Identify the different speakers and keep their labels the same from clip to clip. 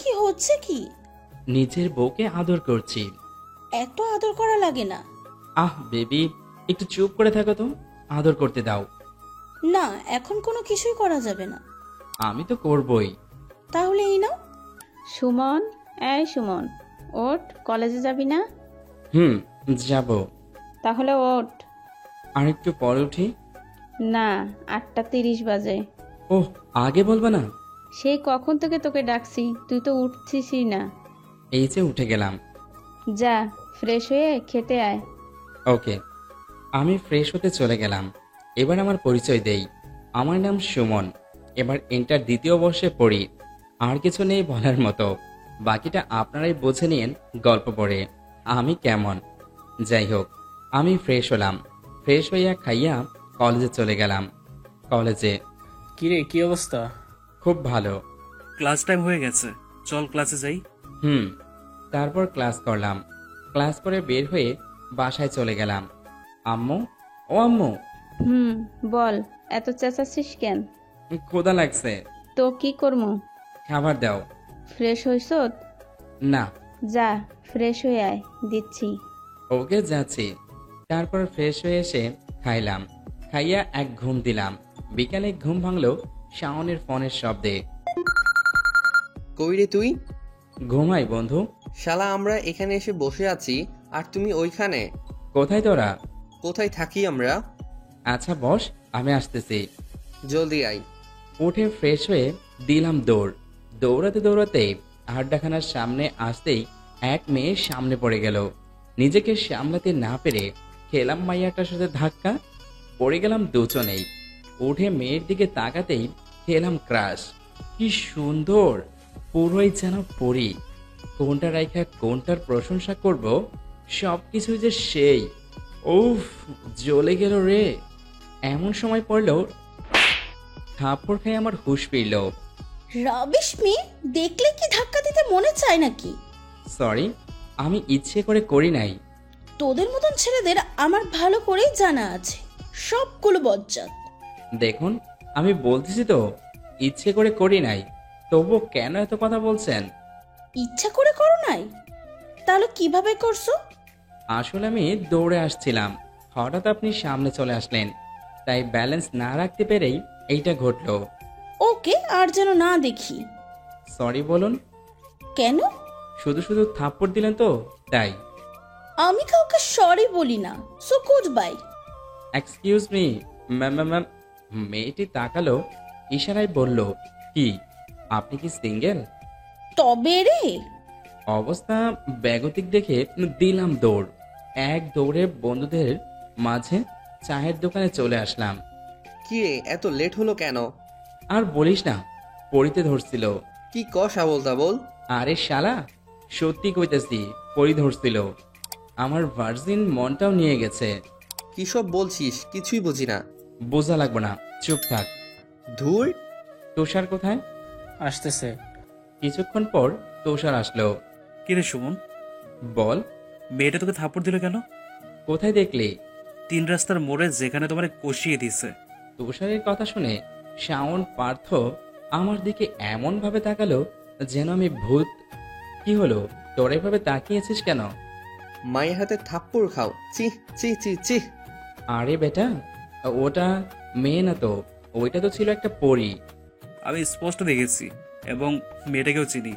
Speaker 1: কি হচ্ছে কি?
Speaker 2: নিজের বউকে আদর করছি।
Speaker 1: এত আদর করা লাগে না।
Speaker 2: বেবি, একটু চুপ করে থাকো তো, আদর করতে দাও।
Speaker 1: না, এখন কোনো কিছুই করা যাবে না।
Speaker 2: আমি তো করবই।
Speaker 1: তাহলে এই নাও।
Speaker 3: সুমন, এই সুমন, ওঠ, কলেজে যাবি না?
Speaker 2: হুম, যাব।
Speaker 3: তাহলে ওঠ।
Speaker 2: আর একটু পরে উঠি।
Speaker 3: না, 8:30 বাজে।
Speaker 2: ওহ, আগে বলবা না?
Speaker 3: সেই কখন থেকে তোকে ডাকছি, তুই তো উঠছিসই না।
Speaker 2: এই যে উঠে গেলাম।
Speaker 3: যা, ফ্রেশ হয়ে খেতে আয়।
Speaker 2: ওকে। আমি ফ্রেশ হতে চলে গেলাম। এবার আমার পরিচয় দেই। আমার নাম সুমন। এবার ইন্টার দ্বিতীয় বর্ষে পড়ি। আর কিছু নেই বলার মতো, বাকিটা আপনারাই বুঝে নিন গল্প পড়ে আমি কেমন। যাই হোক, আমি ফ্রেশ হলাম। ফ্রেশ হইয়া খাইয়া কলেজে চলে গেলাম। কলেজে
Speaker 4: কিরে, কি অবস্থা?
Speaker 2: খুব ভালো।
Speaker 4: ক্লাস টাইম হয়ে গেছে, চল ক্লাসে যাই।
Speaker 2: হুম। তারপর ক্লাস করলাম। ক্লাস করে বের হয়ে বাসায় চলে গেলাম। আম্মু, ও আম্মু।
Speaker 3: বল, এত চেঁচাচ্ছিস কেন?
Speaker 2: ক্ষুধা লাগছে।
Speaker 3: তো কি করমু?
Speaker 2: খাবার দাও।
Speaker 3: ফ্রেশ হইছ?
Speaker 2: না।
Speaker 3: যা, ফ্রেশ হয়ে আয়, দিচ্ছি।
Speaker 2: ওকে, যাচ্ছি। তারপর ফ্রেশ হয়ে এসে খাইলাম। খাইয়া এক ঘুম দিলাম। বিকালে ঘুম ভাঙলো শাওনের ফোনের শব্দে।
Speaker 5: কই রে তুই?
Speaker 2: ঘুমাই বন্ধু।
Speaker 5: শালা, আমরা এখানে এসে বসে আছি আর তুমি ওইখানে।
Speaker 2: কোথায় তোরা?
Speaker 5: কোথায় থাকি আমরা?
Speaker 2: আচ্ছা বস, আমি আসতেছি।
Speaker 5: জলদি আয়।
Speaker 2: উঠে ফ্রেশ হয়ে দিলাম দৌড়। দৌড়াতে দৌড়াতে আড্ডাখানার সামনে আসতেই এক মেয়ে সামনে পড়ে গেল। নিজেকে সামলাতে না পেরে খেলাম মাইয়াটার সাথে ধাক্কা। পড়ে গেলাম দুজনেই। উঠে মেয়ের দিকে তাকাতেই খেলাম ক্রাশ। কি সুন্দর, পুরোই যেন পরি। কোনটা রাইখা কোনটার প্রশংসা করব, সবকিছু যে সেই। উফ, জ্বলে গেল রে। এমন সময় পড়লো থাপ্পড় খাই আমার হুঁশ ফিরল।
Speaker 1: রাবিশ মেয়ে, দেখলে কি ধাক্কা দিতে মনে চায় নাকি?
Speaker 2: সরি, আমি ইচ্ছে করে করি নাই।
Speaker 1: তোদের মতন ছেলেদের আমার ভালো করেই জানা আছে, সবগুলো বজ্জাত।
Speaker 2: দেখুন, আমি বলতেছি তো ইচ্ছে করে করি নাই, তবু কেন এত কথা বলছেন?
Speaker 1: ইচ্ছা করে করো নাই? তাহলে কিভাবে করছো?
Speaker 2: আসলে আমি দৌড়ে আসছিলাম, হঠাৎ আপনি সামনে চলে আসলেন, তাই ব্যালেন্স না রাখতে পেরেই এইটা ঘটলো।
Speaker 1: ওকে, আর যেন না দেখি।
Speaker 2: সরি বলুন।
Speaker 1: কেন?
Speaker 2: শুধু শুধু থাপ্পড় দিলেন তো, তাই।
Speaker 1: আমি কাউকে সরি বলি না, so good bye.
Speaker 2: Excuse me ma'am ma'am ma'am. মেয়েটি তাকালো, ইশারায় বলল, কি আপনি কি সিঙ্গেল?
Speaker 1: তবে রে,
Speaker 2: অবস্থা বেগতিক দেখে দিলাম দৌড়। এক দৌড়ে বন্ধুদের মাঝে চায়ের দোকানে চলে আসলাম।
Speaker 5: কি রে, এত লেট হলো কেন?
Speaker 2: আর বলিস না, পড়িতে ধরছিল।
Speaker 5: কি কষা বলতা বল।
Speaker 2: আরে শালা, সত্যি কইতেছি, পড়ি ধরছিল। আমার ভার্জিন মনটাও নিয়ে গেছে।
Speaker 5: কি সব বলছিস, কিছুই বুঝি না।
Speaker 2: বোঝা লাগবে না, চুপ থাক।
Speaker 5: ধুর।
Speaker 2: তুষার কোথায়?
Speaker 4: আসতেছে।
Speaker 2: কিছুক্ষণ পর তুষার আসলো।
Speaker 4: কিরে সুমন,
Speaker 2: বল।
Speaker 4: মেয়েটা তোকে থাপ্পড় দিল কেন?
Speaker 2: কোথায় দেখলি?
Speaker 4: 3 রাস্তার মোড়ে, যেখানে তোমার কষিয়ে দিছে।
Speaker 2: তুষারের কথা শুনে শাওন পার্থ আমার দিকে এমন ভাবে তাকালো যেন আমি ভূত। কি হলো, তোর এভাবে তাকিয়েছিস কেন?
Speaker 5: মায়ের হাতে থাপ্পড় খাও, চি চি চি চি।
Speaker 2: আরে বেটা, ওটা মেয়ে না তো, ওইটা তো ছিল একটা পরী।
Speaker 4: আমি স্পষ্ট দেখেছি এবং মেয়েটাকেও চিনি।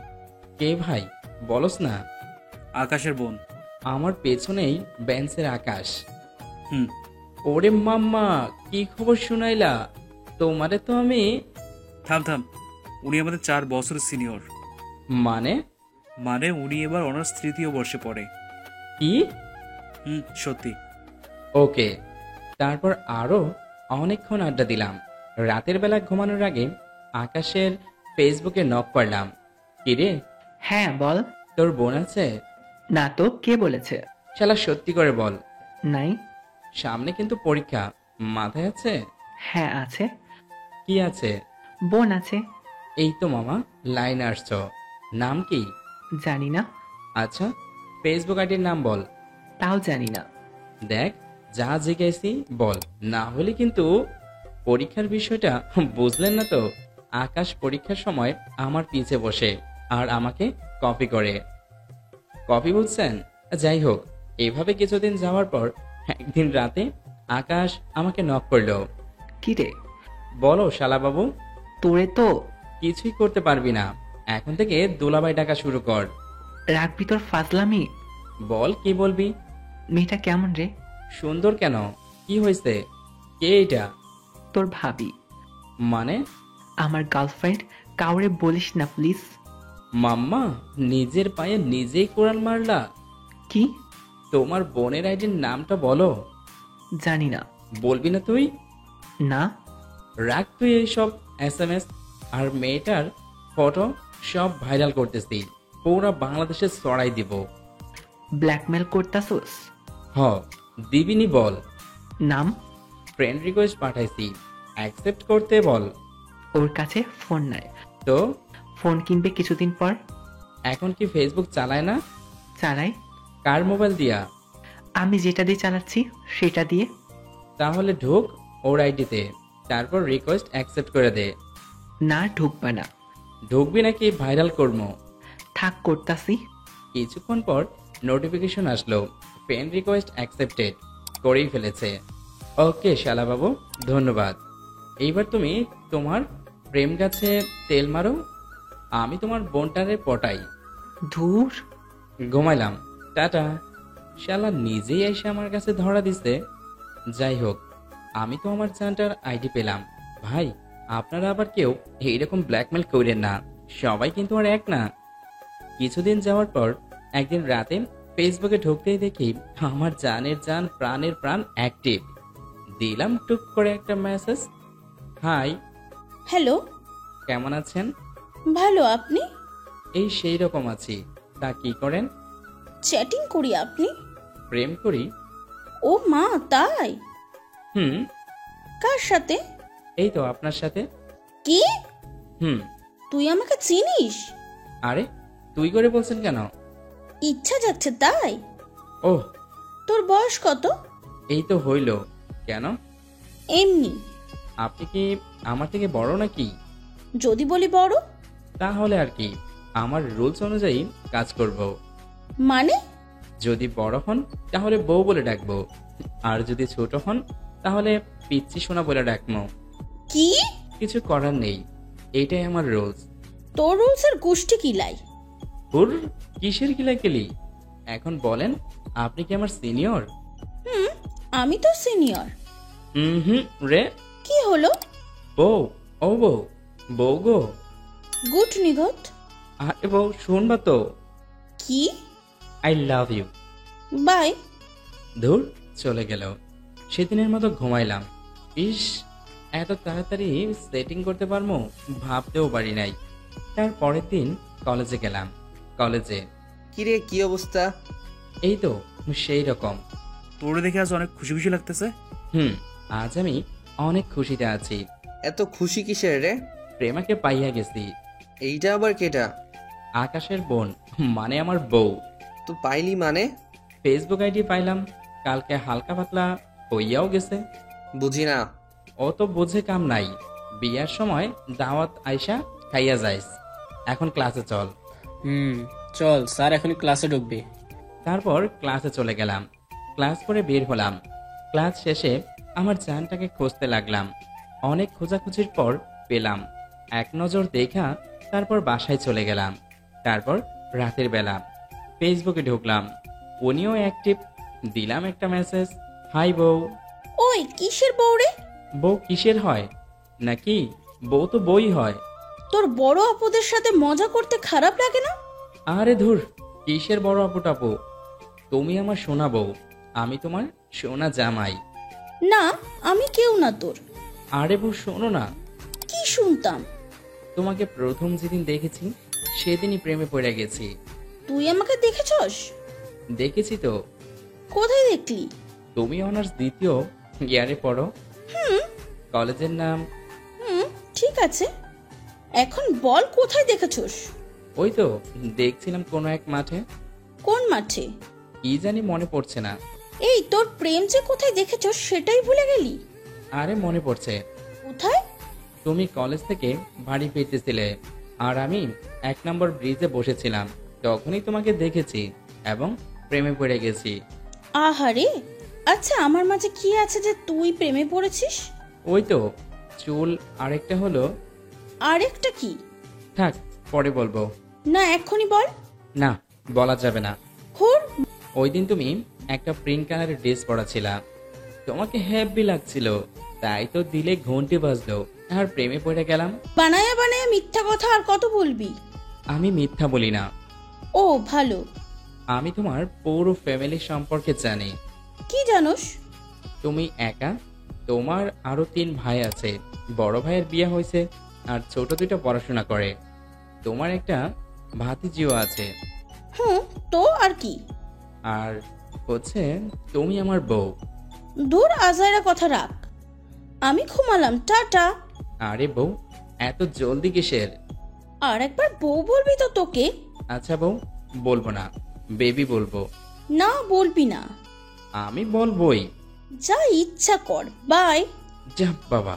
Speaker 2: কে ভাই, বলস না।
Speaker 4: আকাশের বোন।
Speaker 2: আমার পেছনেই বেঞ্চের আকাশ।
Speaker 4: হুম।
Speaker 2: ওরে মাম্মা, কি খবর শুনাইলা? তোমারে তো আমি।
Speaker 4: থাম থাম, উনি আমাদের 4 বছর সিনিয়র।
Speaker 2: মানে?
Speaker 4: মানে উনি এবার অনার্স 3য় বর্ষে পড়ে।
Speaker 2: কি?
Speaker 4: সত্যি।
Speaker 2: ওকে। তারপর আরো অনেকক্ষণ আড্ডা দিলাম। রাতের বেলা ঘুমানোর আগে আকাশের ফেসবুকে নক করলাম। কিরে,
Speaker 6: হ্যাঁ বল।
Speaker 2: তোর বোন আছে?
Speaker 6: না তো, কে বলেছে?
Speaker 2: শালা সত্যি করে বল।
Speaker 6: নাই।
Speaker 2: সামনে কিন্তু পরীক্ষা, মাথায় আছে?
Speaker 6: হ্যাঁ আছে।
Speaker 2: কি আছে?
Speaker 6: বোন আছে।
Speaker 2: এই তো মামা, লাইনে আসছ। নাম কি?
Speaker 6: জানি না।
Speaker 2: আচ্ছা, ফেসবুক আইডির নাম বল।
Speaker 6: তাও জানি না।
Speaker 2: দেখ, যা জিজ্ঞাসি বল, না হলে কিন্তু। পরীক্ষার বিষয়টা বুঝলেন না তো? আকাশ পরীক্ষার সময় আমার পিছে বসে আর আমাকে কপি করে। কপি বুঝছেন? যাই হোক, এভাবে কিছুদিন যাওয়ার পর একদিন রাতে আকাশ আমাকে নক করলো।
Speaker 6: কি রে?
Speaker 2: বলো শালাবাবু।
Speaker 6: তোরে তো
Speaker 2: কিছুই করতে পারবি না, এখন থেকে দুলাভাই ডাকা শুরু কর।
Speaker 6: রাখবি তোর ফাজলামি?
Speaker 2: বল কি বলবি।
Speaker 6: মেয়েটা কেমন রে?
Speaker 2: সুন্দর কেন? কি হয়েছে? কে এটা?
Speaker 6: তোর ভাবি।
Speaker 2: মানে?
Speaker 6: আমার গার্লফ্রেন্ড। কাউরে বলিস না প্লিজ।
Speaker 2: মাম্মা, নিজের পায়ে নিজেই কোড়াল মারলা?
Speaker 6: কি?
Speaker 2: তোমার বোনের আইডির নামটা বলো।
Speaker 6: জানি না।
Speaker 2: বলবি না তুই?
Speaker 6: না।
Speaker 2: রাখ তুই এইসব SMS আর মেয়েটার ফটো সব ভাইরাল করতেছি, পুরা বাংলাদেশে ছড়াই দিব।
Speaker 6: ব্ল্যাকমেল করতাছোস?
Speaker 2: হ, দিবিনি বল।
Speaker 6: নাম?
Speaker 2: ফ্রেন্ড রিকোয়েস্ট পাঠাইছি, অ্যাকসেপ্ট করতে বল।
Speaker 6: ওর কাছে ফোন নাই।
Speaker 2: তো
Speaker 6: ফোন কিনবে কিছুদিন পর।
Speaker 2: এখন কি ফেসবুক চালায় না?
Speaker 6: চালাই।
Speaker 2: কার মোবাইল দিয়া?
Speaker 6: আমি যেটা দিয়ে চালাচ্ছি সেটা দিয়ে।
Speaker 2: তাহলে ঢুক ওর আইডিতে, তারপর রিকোয়েস্ট অ্যাকসেপ্ট করে দে।
Speaker 6: না, ঢুকবে না।
Speaker 2: ঢুকবি নাকি ভাইরাল করবো?
Speaker 6: থাক, করতাছি।
Speaker 2: কিছুক্ষণ পর নোটিফিকেশন আসলো, ফ্রেন্ড রিকোয়েস্ট অ্যাকসেপ্টেড। করেই ফেলেছে। ওকে শালাবাবু, ধন্যবাদ। এইবার তুমি তোমার প্রেম গাছে তেল মারো, আমি তোমার বোনটারে পটাই।
Speaker 6: ধুর।
Speaker 2: ঘুমাইলাম, টাটা। শালা নিজেই এসে আমার কাছে ধরা দিছে। যাই হোক, আমি তো আমার জানটার আইডি পেলাম। ভাই, আপনারা আবার কেউ এইরকম ব্ল্যাকমেল করেন না, সবাই কিন্তু আর এক না। কিছুদিন যাওয়ার পর একদিন রাতে ফেসবুকে ঢুকতেই দেখি আমার জানের জান প্রাণের প্রাণ অ্যাক্টিভ। দিলাম টুক করে একটা মেসেজ, হাই,
Speaker 1: হ্যালো,
Speaker 2: কেমন আছেন?
Speaker 1: ভালো, আপনি?
Speaker 2: এই সেই রকম আছি। তা কি করেন?
Speaker 1: চ্যাটিং করি, আপনি?
Speaker 2: প্রেম করি।
Speaker 1: ও মা, তাই?
Speaker 2: হুম।
Speaker 1: কার সাথে?
Speaker 2: এই তো আপনার সাথে।
Speaker 1: কি?
Speaker 2: হুম।
Speaker 1: তুই আমাকে চিনিস?
Speaker 2: আরে, তুই করে বলছেন কেন?
Speaker 1: ইচ্ছা যাচ্ছে তাই?
Speaker 2: ওহ,
Speaker 1: তোর বয়স কত?
Speaker 2: এই তো হইল। কেন?
Speaker 1: এমনি।
Speaker 2: আপনি কি আমার থেকে বড় নাকি?
Speaker 1: যদি বলি বড়?
Speaker 2: তাহলে আর কি, আমার রুলস অনুযায়ী কাজ করব।
Speaker 1: মানে?
Speaker 2: যদি বড় হন তাহলে বউ বলে ডাকবো, আর যদি ছোট হন তাহলে পিচ্চি সোনা বলে ডাকবো।
Speaker 1: কি?
Speaker 2: কিছু করার নেই, এইটাই আমার রুলস।
Speaker 1: তোর রুলসের গোষ্ঠী কিলাই।
Speaker 2: হুর, কিসের কিলাকিলি? এখন বলেন, আপনি কি আমার সিনিয়র?
Speaker 1: আমি তো সিনিয়র।
Speaker 2: হুম রে।
Speaker 1: কি হলো?
Speaker 2: বউ, ও বউ, বউ গো।
Speaker 1: গুড নিগত।
Speaker 2: আরে বউ, শুনবা তো।
Speaker 1: কি?
Speaker 2: I love you.
Speaker 1: বাই।
Speaker 2: ধুর, চলে গেল। সেদিনের মতো ঘুমাইলাম। ইস, এত তাড়াতাড়ি সেটিং করতে পারবো ভাবতেও পারি নাই। তার পরের দিন কলেজে গেলাম। কলেজে
Speaker 5: কিরে, কি অবস্থা?
Speaker 2: এই তো সেই রকম।
Speaker 4: তোরে দেখে আজ অনেক খুশি খুশি লাগতেছে।
Speaker 2: আজ আমি অনেক খুশিতে আছি।
Speaker 5: এত খুশি কিসের রে?
Speaker 2: প্রেমাকে পাইয়া গেছি।
Speaker 5: এইটা আবার কেটা?
Speaker 2: আকাশের বোন, মানে আমার বউ।
Speaker 5: তো পাইলি মানে?
Speaker 2: ফেসবুক আইডি পাইলাম, কালকে হালকা পাতলা হইয়াও গেছে।
Speaker 5: বুঝি না।
Speaker 2: ও তো বুঝে কাম নাই, বিয়ার সময় দাওয়াত আইসা খাইয়া যাইস। এখন ক্লাসে চল।
Speaker 7: চল, স্যার এখনই ক্লাসে ঢুকবে।
Speaker 2: তারপর ক্লাসে চলে গেলাম। ক্লাস করে বের হলাম। ক্লাস শেষে আমার জানটাকে খুঁজতে লাগলাম। অনেক খোঁজাখুঁজির পর পেলাম। এক নজর দেখা তারপর বাসায় চলে গেলাম। তারপর রাতের বেলা ফেসবুকে ঢুকলাম, উনিও অ্যাক্টিভ। দিলাম একটা মেসেজ, হাই বউ।
Speaker 1: ওই কিসের বউ রে?
Speaker 2: বউ কিসের হয় নাকি? বউ তো বই হয়।
Speaker 1: তোর বড় আপুদের সাথে মজা করতে খারাপ লাগে না?
Speaker 2: আরে ধুর, কিসের বড় আপু টাপু? তুমি আমার সোনা বউ, আমি তোমার সোনা জামাই।
Speaker 1: না, আমি কেউ না তোর।
Speaker 2: আরে বউ, শোনো না।
Speaker 1: কি শুনতাম?
Speaker 2: তোমাকে প্রথম যেদিন দেখেছি সেদিনই প্রেমে পড়ে গেছি।
Speaker 1: তুই আমাকে দেখেছস?
Speaker 2: দেখেছি তো।
Speaker 1: কোথায় দেখলি?
Speaker 2: তুমি অনার্স দ্বিতীয় ইয়ারে পড়ো। কলেজের নাম?
Speaker 1: ঠিক আছে, এখন বল কোথায় দেখেছস?
Speaker 2: ওই তো দেখছিলাম কোনো এক মাঠে।
Speaker 1: কোন মাঠে?
Speaker 2: কি জানি মনে পড়ছে না।
Speaker 1: এই, তোর প্রেম যে কোথায় দেখেছস সেটাই ভুলে গেলি?
Speaker 2: আরে মনে পড়ছে।
Speaker 1: কোথায়?
Speaker 2: তুমি কলেজ থেকে বাড়ি ফিরতেছিলে আর আমি 1 নম্বর ব্রিজে বসেছিলাম, তখনই তোমাকে দেখেছি এবং প্রেমে পড়ে গেছি।
Speaker 1: আহারে, আচ্ছা আমার মাঝে কি আছে যে তুই প্রেমে পড়েছিস?
Speaker 2: ওই তো চুল, আরেকটা হলো।
Speaker 1: আরেকটা কি?
Speaker 2: থাক, পরে বলবো।
Speaker 1: না এক্ষুনি বল।
Speaker 2: না, বলা যাবে না।
Speaker 1: হুর,
Speaker 2: ওই দিন তুমি একটা প্রিন্ট কালারের ড্রেস পরা ছিলা, তোমাকে হ্যাপি লাগছিল, তাই তো দিলে ঘন্টি বাজলো আর প্রেমে পড়ে গেলাম।
Speaker 1: বানায়া বানায়া মিথ্যা কথা আর কত বলবি?
Speaker 2: আমি মিথ্যা বলি না,
Speaker 1: ও ভালো।
Speaker 2: আমি তোমার পুরো ফ্যামিলি সম্পর্কে জানি।
Speaker 1: কি জানোস?
Speaker 2: তুমি একা, তোমার আরো 3 ভাই আছে, বড় ভাইয়ের বিয়ে হয়েছে আর ছোট 2টা পড়াশোনা করে। তোমার একটা ভাতিজিও আছে।
Speaker 1: হুম, তো আর কি?
Speaker 2: আর হচ্ছে তুমি আমার বউ।
Speaker 1: দূর আজাইরা কথা রাখ, আমি ঘুমালাম, টাটা।
Speaker 2: আরে বউ, এত জলদি কিসের?
Speaker 1: আর একবার বউ বলবি তো তোকে।
Speaker 2: আচ্ছা বউ, বলবো না, বেবি বলবো।
Speaker 1: না বলবি না।
Speaker 2: আমি বলবোই।
Speaker 1: যা ইচ্ছা কর, বাই।
Speaker 2: যা বাবা,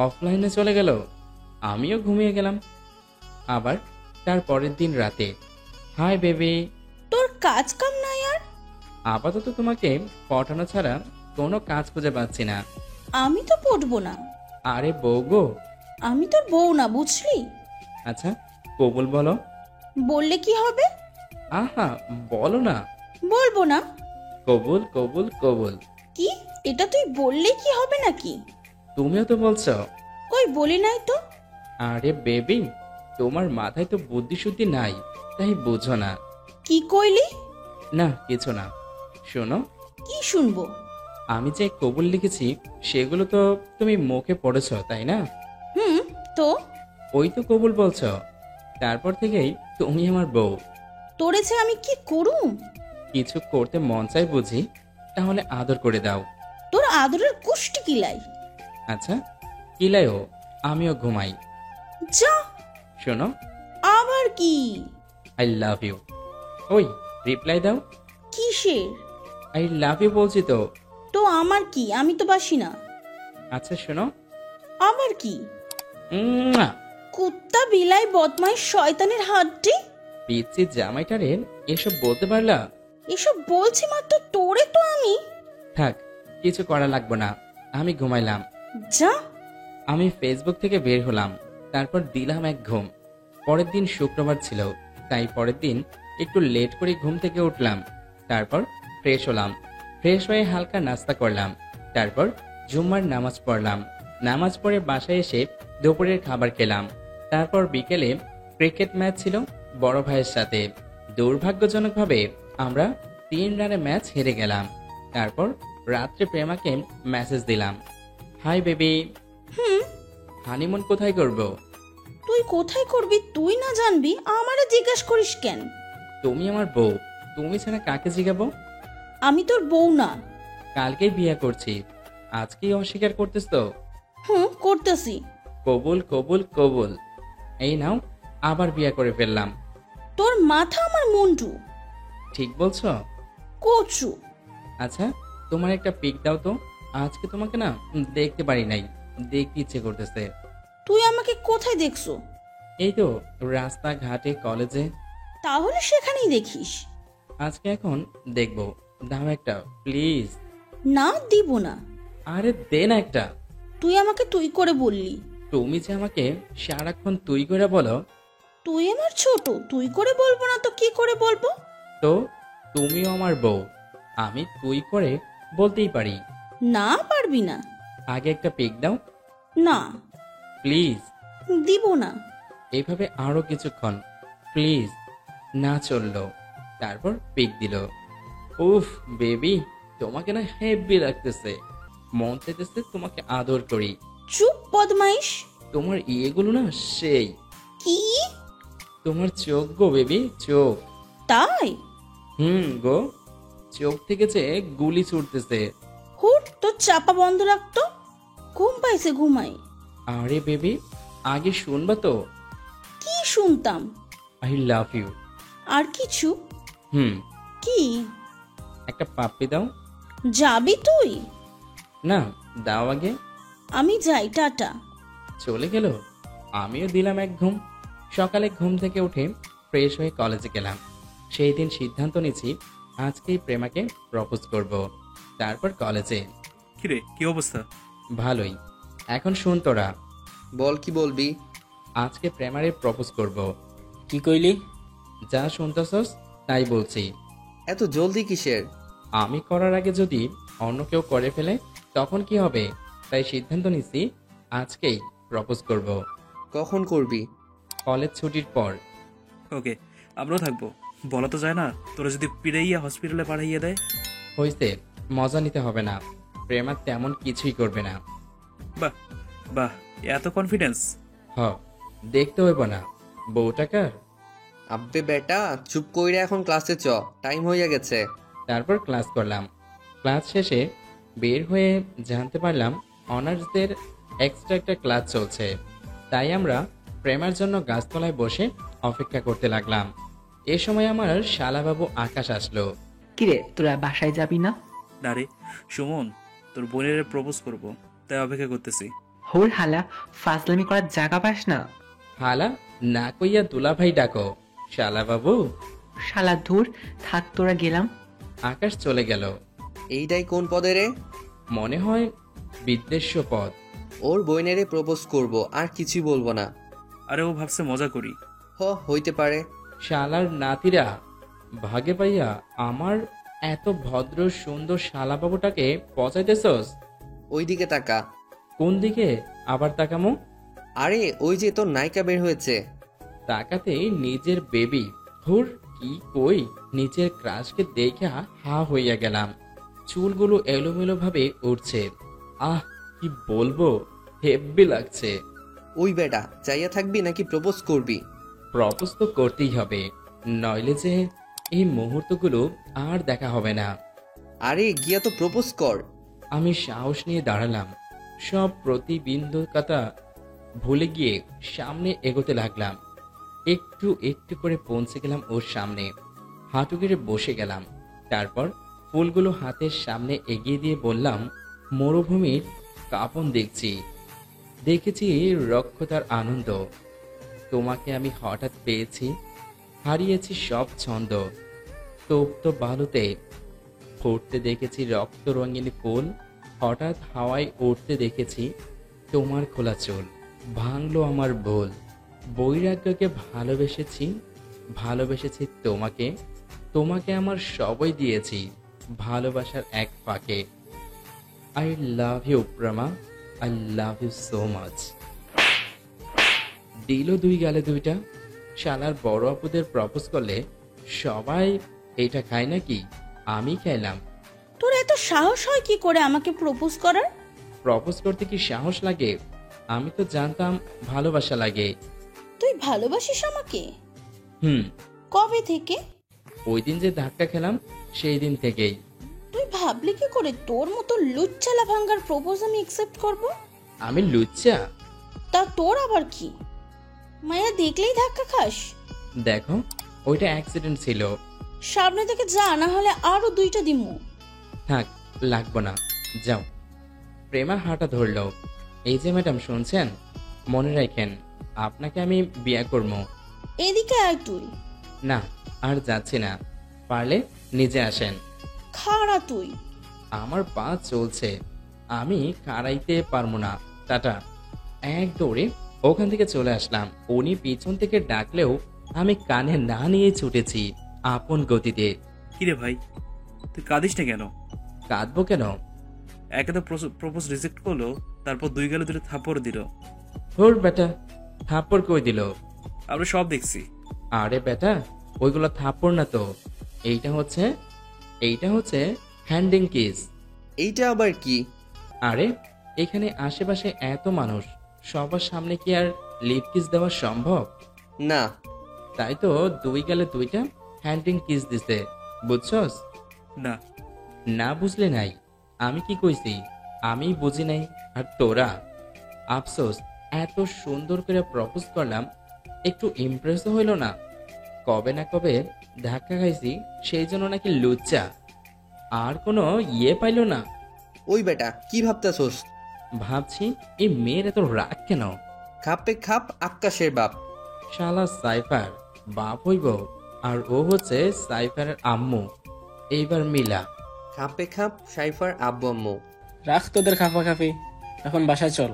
Speaker 2: অফলাইনে চলে গেল। আমিও ঘুমিয়ে গেলাম। আবার তার পরের দিন রাতে, হাই বেবি।
Speaker 1: তোর কাজ কাম নাই আর?
Speaker 2: আপাতত তোমাকে পটানো ছাড়া কোনো কাজ খুঁজে পাচ্ছি না।
Speaker 1: আমি তো পড়বো না।
Speaker 2: আরে বউ গো।
Speaker 1: আমি তোর বউ না, বুঝলি?
Speaker 2: আচ্ছা, কবুল বলো।
Speaker 1: বললে কি হবে?
Speaker 2: আহা, বলো না।
Speaker 1: বলবো না।
Speaker 2: কবুল কবুল কবুল।
Speaker 1: কি? এটা তুই বললে কি হবে নাকি?
Speaker 2: তুমিও তো বলছো।
Speaker 1: কই বলি নাই তো।
Speaker 2: আরে বেবি, তোমার মাথায় তো বুদ্ধি শুদ্ধি নাই, তাই বুঝো না।
Speaker 1: কি কইলি?
Speaker 2: না কিছু না। শোনো,
Speaker 1: কি শুনবো?
Speaker 2: আমি যে কবুল লিখেছি সেগুলো তো তুমি মুখে পড়েছ, তাই না?
Speaker 1: হুম, তো
Speaker 2: ওই তো কবুল বলছো। তারপর থেকেই তুমি আমার বউ।
Speaker 1: তোরে যে আমি কি করুম?
Speaker 2: কিছু করতে মন চাই বুঝি, তাহলে আদর করে দাও।
Speaker 1: তোর আদরের কুষ্টি কিলাই।
Speaker 2: আচ্ছা, কিলায়ও, আমিও ঘুমাই।
Speaker 1: যা।
Speaker 2: শোনো,
Speaker 1: আবার কি?
Speaker 2: I love you. ওই রিপ্লাই দাও।
Speaker 1: কিসের?
Speaker 2: আই লাভ ইউ বলছি তো।
Speaker 1: তো আমার কি? আমি তো বাসি না।
Speaker 2: আচ্ছা শোনো।
Speaker 1: আবার কি?
Speaker 2: উম্মুয়া।
Speaker 1: কুত্তা বিলাই বদমাইশ শয়তানের হাড্ডি।
Speaker 2: পিচ্ছি জামাইটারে এসব বলতে পারলা?
Speaker 1: এসব বলছি মাত্র তোরে তো আমি।
Speaker 2: থাক, কিছু করা লাগবে না, আমি ঘুমাইলাম।
Speaker 1: যা।
Speaker 2: আমি ফেসবুক থেকে বের হলাম, তারপর দিলাম এক ঘুম। পরের দিন শুক্রবার ছিল, তাই পরের দিন একটু লেট করে ঘুম থেকে উঠলাম। তারপর ফ্রেশ হলাম, ফ্রেশ হয়ে হালকা নাস্তা করলাম। তারপর জুম্মার নামাজ পড়লাম। নামাজ পড়ে বাসায় এসে দুপুরের খাবার খেলাম। তারপর বিকেলে ক্রিকেট ম্যাচ ছিল বড় ভাইয়ের সাথে। দুর্ভাগ্যজনকভাবে আমরা 3 রানে ম্যাচ হেরে গেলাম। তারপর রাত্রে প্রেমাকে মেসেজ দিলাম, হাই বেবি। হানিমুন কোথায় করব?
Speaker 1: তুই কোথায় করবি তুই না জানবি, আমারে জিজ্ঞেস করিস কেন?
Speaker 2: তুমি আমার বউ, তুমি ছাড়া কাকে জিগাবো?
Speaker 1: আমি তোর বউ না।
Speaker 2: কালকেই বিয়ে করছি, আজকেই অস্বীকার করতেছ তো?
Speaker 1: হুম, করতেছি।
Speaker 2: কবুল কবুল কবুল। এই নাও, আবার বিয়ে করে ফেললাম।
Speaker 1: তোর মাথা আমার মুন্ডু।
Speaker 2: ঠিক বলছো?
Speaker 1: কচু।
Speaker 2: আচ্ছা, তোমার একটা পিক দাও তো, আজকে তোমাকে না দেখতে পারি নাই, দেখতে ইচ্ছে করতেছে।
Speaker 1: তুই আমাকে কোথায় দেখছো?
Speaker 2: এই তো রাস্তা ঘাটে কলেজে।
Speaker 1: তাহলে সেখানেই দেখিস।
Speaker 2: আজকে এখন দেখবো, দাও একটা প্লিজ।
Speaker 1: না, দিব না।
Speaker 2: আরে দে না একটা।
Speaker 1: তুই আমাকে তুই করে বললি।
Speaker 2: তুমি যে আমাকে সারাক্ষণ তুই করে বলো।
Speaker 1: তুই আমার ছোট, তুই করে বলবো না তো কি করে বলবো?
Speaker 2: তো তুমিও আমার বউ, আমি তুই করে বলতেই পারি।
Speaker 1: না, পারবি না।
Speaker 2: আগে একটা পিক দাও
Speaker 1: না,
Speaker 2: প্লিজ।
Speaker 1: দিব না।
Speaker 2: এভাবে আরো কিছুক্ষণ প্লিজ। না চললো, তারপর পিক দিল। উফ বেবি, তোমাকে না হেভি লাগতেছে, মন চাইতেছে তোমাকে আদর করি।
Speaker 1: চুপ বদমাইশ।
Speaker 2: তোমার ইয়েগুলো না সেই।
Speaker 1: কি?
Speaker 2: তোমার চোখ গো বেবি, চোখ।
Speaker 1: তাই?
Speaker 2: গো, চোখ থেকে যে গুলি ছুটতেছে।
Speaker 1: হুট, তোর চাপা বন্ধ রাখতো। ঘুম পাইছে, ঘুমাই।
Speaker 2: আরে বেবি, আগে শুনবা তো।
Speaker 1: কি শুনতাম?
Speaker 2: I love you.
Speaker 1: আর কিছু? কি?
Speaker 2: একটা পাপ্পি দাও।
Speaker 1: যাবি তুই?
Speaker 2: না, দাও আগে।
Speaker 1: আমি যাই, টাটা।
Speaker 2: চলে গেল। আমিও দিলাম এক ঘুম। সকালে ঘুম থেকে উঠে ফ্রেশ হয়ে কলেজে গেলাম। সেই দিন সিদ্ধান্ত নিয়েছি আজকেই প্রেমাকে প্রপোজ করব। তারপর কলেজে।
Speaker 4: কিরে, কি অবস্থা?
Speaker 2: ভালোই। এখন শুন তোরা,
Speaker 5: বল কি বলবি?
Speaker 2: আজকে প্রেমারে প্রপোজ করব।
Speaker 7: কি কইলি?
Speaker 2: যা শুনতেছস তাই বলছি।
Speaker 5: এত জলদি কিসের?
Speaker 2: আমি করার আগে যদি অন্য কেউ করে ফেলে তখন কি হবে? তাই সিদ্ধান্ত নিছি আজকেই প্রপোজ করব।
Speaker 5: কখন করবি?
Speaker 2: কলেজ ছুটির পর।
Speaker 4: ওকে, আমরাও থাকবো। বলা তো যায় না, তোরা যদি পিড়াইয়া হসপিটালে পাঠাইয়া দেয়।
Speaker 2: হইছে, মজা নিতে হবে না। প্রেমা তেমন কিছুই করবে না।
Speaker 4: বাহ বাহ, এত কনফিডেন্স!
Speaker 2: হ, দেখতে হইব না বউটাকার।
Speaker 5: আব্বে বেটা, চুপ কইরা এখন ক্লাসে চ, টাইম হইয়া গেছে।
Speaker 2: তারপর ক্লাস করলাম। ক্লাস শেষে বের হয়ে জানতে পারলাম অনার্সদের এক্সট্রা একটা ক্লাস চলছে। তাই আমরা প্রেমার জন্য গাছতলায় বসে অপেক্ষা করতে লাগলাম। এ সময় আমার শালাবাবু আকাশ আসলো।
Speaker 6: কিরে তোরা বাসায় যাবি না?
Speaker 4: না রে সুমন, তোর বোনের প্রপোজ করব, তাই অপেক্ষা করতেছি।
Speaker 6: হোর হালা, ফাজলামি করার জায়গা পাস না?
Speaker 2: হালা না কইয়া দুলাভাই ডাকো। শালাবাবু।
Speaker 6: শালা ধুর, থাক তোরা গেলাম।
Speaker 2: আকাশ চলে গেল।
Speaker 5: এইটাই কোন পদে রে?
Speaker 2: মনে হয় বিদ্বেষ্য পদ।
Speaker 5: ওর বইনেরে প্রপোজ করব, আর কিছুই বলবো না।
Speaker 4: আরে ও ভাবছে মজা করি।
Speaker 5: হইতে পারে।
Speaker 2: শালার নাতিরা, ভাগে পাইয়া আমার এত ভদ্র সুন্দর শালাবাবুটাকে পচাইতেছস।
Speaker 5: ওইদিকে তাকা।
Speaker 2: কোন দিকে আবার তাকামো?
Speaker 5: আরে ওই যে তোর নায়িকা বের হয়েছে।
Speaker 2: তাকাতেই নিজের বেবি। হুর, কি কই, নিজের ক্রাশকে দেখা হা হইয়া গেলাম। চুলগুলো এলোমেলো ভাবে উঠছে। আহ, কি বলবো, হেব্বি লাগছে।
Speaker 5: ওই বেটা, চাইয়া থাকবি নাকি প্রপোজ করবি?
Speaker 2: প্রপোজ তো করতেই হবে, নইলে যে এই মুহূর্তগুলো আর দেখা হবে না।
Speaker 5: আরে গিয়া তো প্রপোজ কর।
Speaker 2: আমি সাহস নিয়ে দাঁড়ালাম। সব প্রতিবিন্দকতা ভুলে গিয়ে সামনে এগোতে লাগলাম। একটু একটু করে পৌঁছে গেলাম ওর সামনে। হাঁটু গেড়ে বসে গেলাম। তারপর ফুলগুলো হাতের সামনে এগিয়ে দিয়ে বললাম, মরুভূমির কাঁপন দেখেছি রক্ষতার আনন্দ। তোমাকে আমি হঠাৎ পেয়েছি, হারিয়েছি সব ছন্দ। তপ্ত বালুতে ফুটতে দেখেছি রক্ত রঙিন ফুল, হঠাৎ হাওয়ায় উঠতে দেখেছি তোমার খোলা চুল। ভাঙলো আমার ভুল, বৈরাগ্যকে ভালোবেসেছি তোমাকে আমার সবই দিয়েছি ভালোবাসার এক ফাঁকে। I love you Prema, I love you so much. দিল দুই গালে দুইটা। শালার বড় আপুদের প্রপোজ করলে সবাই এটা খায় নাকি? আমি খাইলাম।
Speaker 1: তোর এত সাহস হয় কি করে আমাকে প্রপোজ করার?
Speaker 2: প্রপোজ করতে কি সাহস লাগে? আমি তো জানতাম ভালোবাসা লাগে।
Speaker 1: তুই ভালোবাসিস আমাকে?
Speaker 2: হুম।
Speaker 1: কবে থেকে?
Speaker 2: ওই দিন যে ধাক্কা খেলাম সেই দিন থেকেই।
Speaker 1: তুই ভাবলি কি করে তোর মতো লুচ্চালা ভাঙ্গার প্রপোজ আমি একসেপ্ট করব?
Speaker 2: আমি লুচ্চা?
Speaker 1: তা তোর আবার কি, মায়া দেখলেই ধাক্কা খাস?
Speaker 2: দেখো, ওইটা অ্যাক্সিডেন্ট ছিল।
Speaker 1: সামনে থেকে যা, না হলে আরো দুইটা দিমু।
Speaker 2: থাক, লাগবো না, যাও। প্রেমা হাঁটা ধরল। এই যে ম্যাডাম শুনছেন, মনে রাখেন আপনাকে আমি বিয়ে করব।
Speaker 1: এদিকে আয় তুই।
Speaker 2: না, আর যাচ্ছি না, পারলে নিজে আসেন।
Speaker 1: খাড়া তুই।
Speaker 2: আমার পা চলছে, আমি খাড়াইতে পারবো না। টাটা। এক দৌড়ে ওখান থেকে চলে আসলাম। উনি পিছন থেকে ডাকলেও আমি কানে না নিয়ে ছুটেছি আপন গতিতে।
Speaker 4: কিরে ভাই, তুই কাঁদিস না কেন?
Speaker 2: কাঁদবো কেন?
Speaker 4: একে তো প্রপোজ রিজেক্ট করলো, তারপর দুই গেলে দুটো থাপ্পড় দিল।
Speaker 2: হোর বেটা, থাপ্পড় কই দিল?
Speaker 4: আমরা সব দেখছি।
Speaker 2: আরে বেটা, ওইগুলো থাপ্পড় না তো, এইটা হচ্ছে হ্যান্ডিং কিস।
Speaker 5: এইটা আবার কি?
Speaker 2: আরে এখানে আশেপাশে এত মানুষ, সবার সামনে কি আর লিপ কিস দেওয়া সম্ভব?
Speaker 5: না।
Speaker 2: তাই তো দুই গেলে দুইটা হ্যান্ডিং কিস দিছে, বুঝছস?
Speaker 4: না।
Speaker 2: না বুঝলে নাই, আমি কি কইছি আমি বুঝি নাই। আর তোরা, আফসোস, এত সুন্দর করে প্রপোজ করলাম, একটু ইমপ্রেসও হইল না। কবে না কবে ধাক্কা খাইছি, সেই জন্য নাকি লুচ্চা। আর কোনো পাইল না।
Speaker 5: ওই বেটা, কি ভাবতাছোস?
Speaker 2: ভাবছি এই মেয়ের এত রাগ কেন?
Speaker 5: খাপে খাপ আকাশের বাপ।
Speaker 2: শালা সাইফার বাপ হইব, আর ও হচ্ছে সাইফারের আম্মু। এইবার মিলা।
Speaker 5: খাপে খাপ সাইফার আব্বু আম্মু।
Speaker 7: রাখ তোদের খাফাখাফি, এখন বাসায় চল।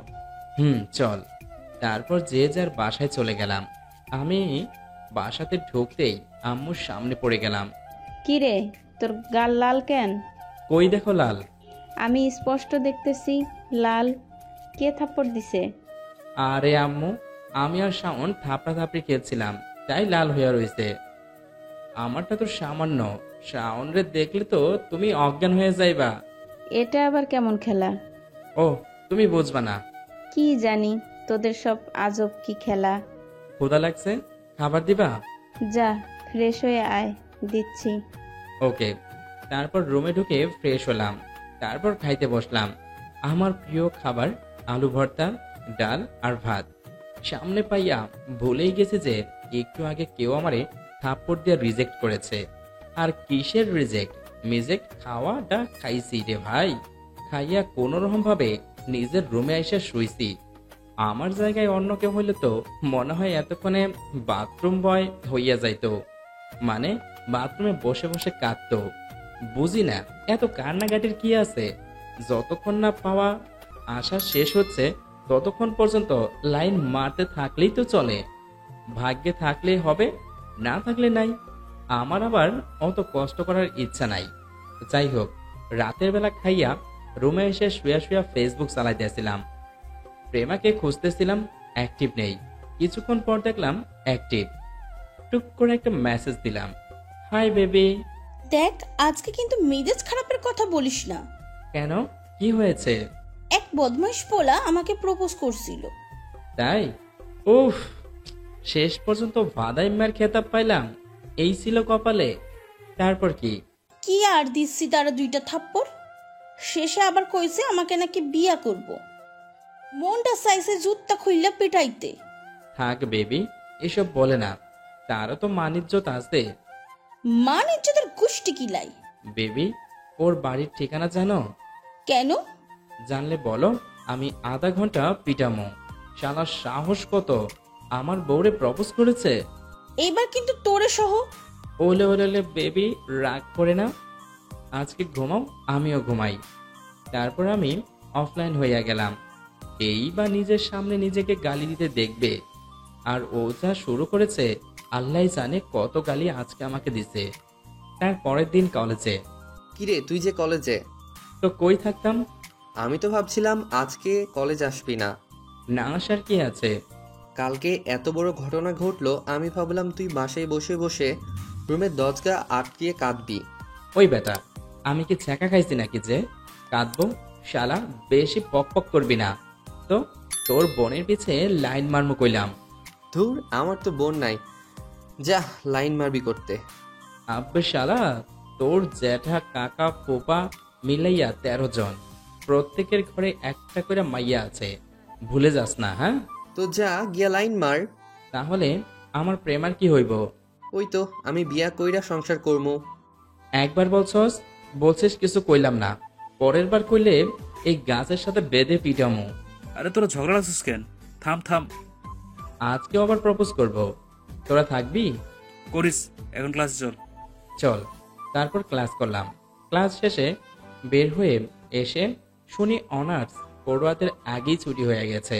Speaker 2: চল। তারপর যে যার বাসায় চলে গেলাম। আমি বাসাতে ঢুকতেই আম্মুর সামনে পড়ে গেলাম।
Speaker 3: কি রে, তোর গাল লাল কেন?
Speaker 2: কই দেখো লাল?
Speaker 3: আমি স্পষ্ট দেখতেছি লাল। কে থাপ্পড় দিছে?
Speaker 2: আরে আম্মু, আমি আর শাওন থাপড়া থাপড়ি খেলছিলাম, তাই লাল হইয়া রইছে। আমারটা তো সামান্য, শাওন রে দেখলে তো তুমি অজ্ঞান হয়ে যাইবা।
Speaker 3: এটা আবার কেমন খেলা?
Speaker 2: ও, তুমি বুঝবা না।
Speaker 3: কি জানি তোদের সব আজব কি খেলা।
Speaker 2: ক্ষুধা লাগছে, খাবার দিবা?
Speaker 3: যা ফ্রেশ হয়ে আয়, দিচ্ছি।
Speaker 2: ওকে। তারপর রুমে ঢুকে ফ্রেশ হলাম, তারপর খাইতে বসলাম। আমার প্রিয় খাবার আলু ভর্তা, ডাল আর ভাত। সামনে পাইয়া ভুলেই গেছে যে একটু আগে কেউ আমারে থাপ্পড় দিয়ে রিজেক্ট করেছে। আর কিসের রিজেক্ট মিজেক্ট খাওয়াটা খাইছি রে ভাই। খাইয়া কোনো রকম ভাবে নিজের রুমে এসে শুইছি। আমার জায়গায় অন্য কেউ হইলে তো মনে হয় এতক্ষণে বাথরুম বয় হইয়া যাইতো, মানে বাথরুমে বসে বসে কাঁদতো। বুঝি না এত কান্নাকাটির কি আছে। যতক্ষণ না পাওয়া আশা শেষ হচ্ছে ততক্ষণ পর্যন্ত লাইন মারতে থাকলেই তো চলে। ভাগ্যে থাকলে হবে, না থাকলে নাই। আমার আবার অত কষ্ট করার ইচ্ছা নাই। যাই হোক, রাতের বেলা খাইয়া রুমে এসে শুয়া শুয়া ফেসবুক চালাইতেছিলাম। প্রেমাকে খুঁজতেছিলাম, অ্যাক্টিভ নেই। কিছুক্ষণ পর দেখলাম অ্যাক্টিভ। টুক করে একটা মেসেজ দিলাম, হাই বেবি।
Speaker 1: দেখ, আজকে কিন্তু মেজাজ খারাপের কথা বলিস না।
Speaker 2: কেন, কি হয়েছে?
Speaker 1: এক বদমাইশ পোলা আমাকে প্রপোজ করছিল।
Speaker 2: তাই? উফ, শেষ পর্যন্ত ভাদাইম্মার খেতাব পাইলাম, এই ছিল কপালে। তারপর কি?
Speaker 1: কি আর দিচ্ছি তারা দুইটা থাপ্পড়। শেষে আবার কইছে আমাকে নাকি বিয়া করব। মনটা চাইছে জুতটা খুইলা পিটাইতে।
Speaker 2: থাক বেবি, এসব বলে না, তারও তো মানিজ্যত আছে।
Speaker 1: মান ইজ্জতের গোষ্ঠী কিলাই।
Speaker 2: বেবি, ওর বাড়ির ঠিকানা জানো?
Speaker 1: কেন?
Speaker 2: জানলে বলো, আমি আধা ঘন্টা পিটামো। শালা সাহস কত, আমার বউরে প্রপোজ করেছে।
Speaker 1: এইবার কিন্তু তোরে সহ।
Speaker 2: ওলে ওলে ওলে বেবি, রাগ করে না। আজকে ঘুমাও, আমিও ঘুমাই। তারপর আমি অফলাইন হইয়া গেলাম। এই বা নিজের সামনে নিজেকে গালি দিতে দেখবে। আর ও যা শুরু করেছে, আল্লাহ জানে কত গালি আজকে আমাকে দিছে। তার পরের দিন কলেজে।
Speaker 5: কিরে তুই যে কলেজে?
Speaker 2: তো কই থাকতাম?
Speaker 5: আমি তো ভাবছিলাম আজকে কলেজ আসবি না।
Speaker 2: না আসার কি আছে?
Speaker 5: কালকে এত বড় ঘটনা ঘটলো, আমি ভাবলাম তুই বাসায় বসে বসে রুমের দরজা আটকিয়ে কাঁদবি।
Speaker 2: ওই বেটা, আমি কি ছ্যাঁকা খাইছি নাকি যে কাঁদবো? শালা বেশি পক পক করবি না তো। তোর বোনের পিছে লাইন মারমু কইলাম।
Speaker 5: ধুর, আমার তো বোন নাই, যা লাইন মারবি করতে।
Speaker 2: আব্বে শালা, তোর জ্যাঠা কাকা পোপা মিলাইয়া 13 জন, প্রত্যেকের ঘরে একটা করে মাইয়া আছে, ভুলে যাস না। হ্যাঁ,
Speaker 5: তো যা গিয়া লাইন মার।
Speaker 2: তাহলে আমার প্রেমার কি হইব?
Speaker 5: ওই তো আমি বিয়া কইরা সংসার করবো।
Speaker 2: একবার বলছিস কিছু কইলাম না, পরের বার কইলে এই গাছের সাথে বেঁধে পিটামু।
Speaker 4: আরে তোরা ঝগড়া লাগছিস কেন? থাম থাম।
Speaker 2: আজকে আবার প্রপোজ করব, তোরা থাকবি?
Speaker 4: করিস, এখন ক্লাসে চল।
Speaker 2: চল। তারপর ক্লাস করলাম। ক্লাস শেষে বের হয়ে এসে শুনি অনার্স পড়ুয়াদের আগেই ছুটি হয়ে গেছে।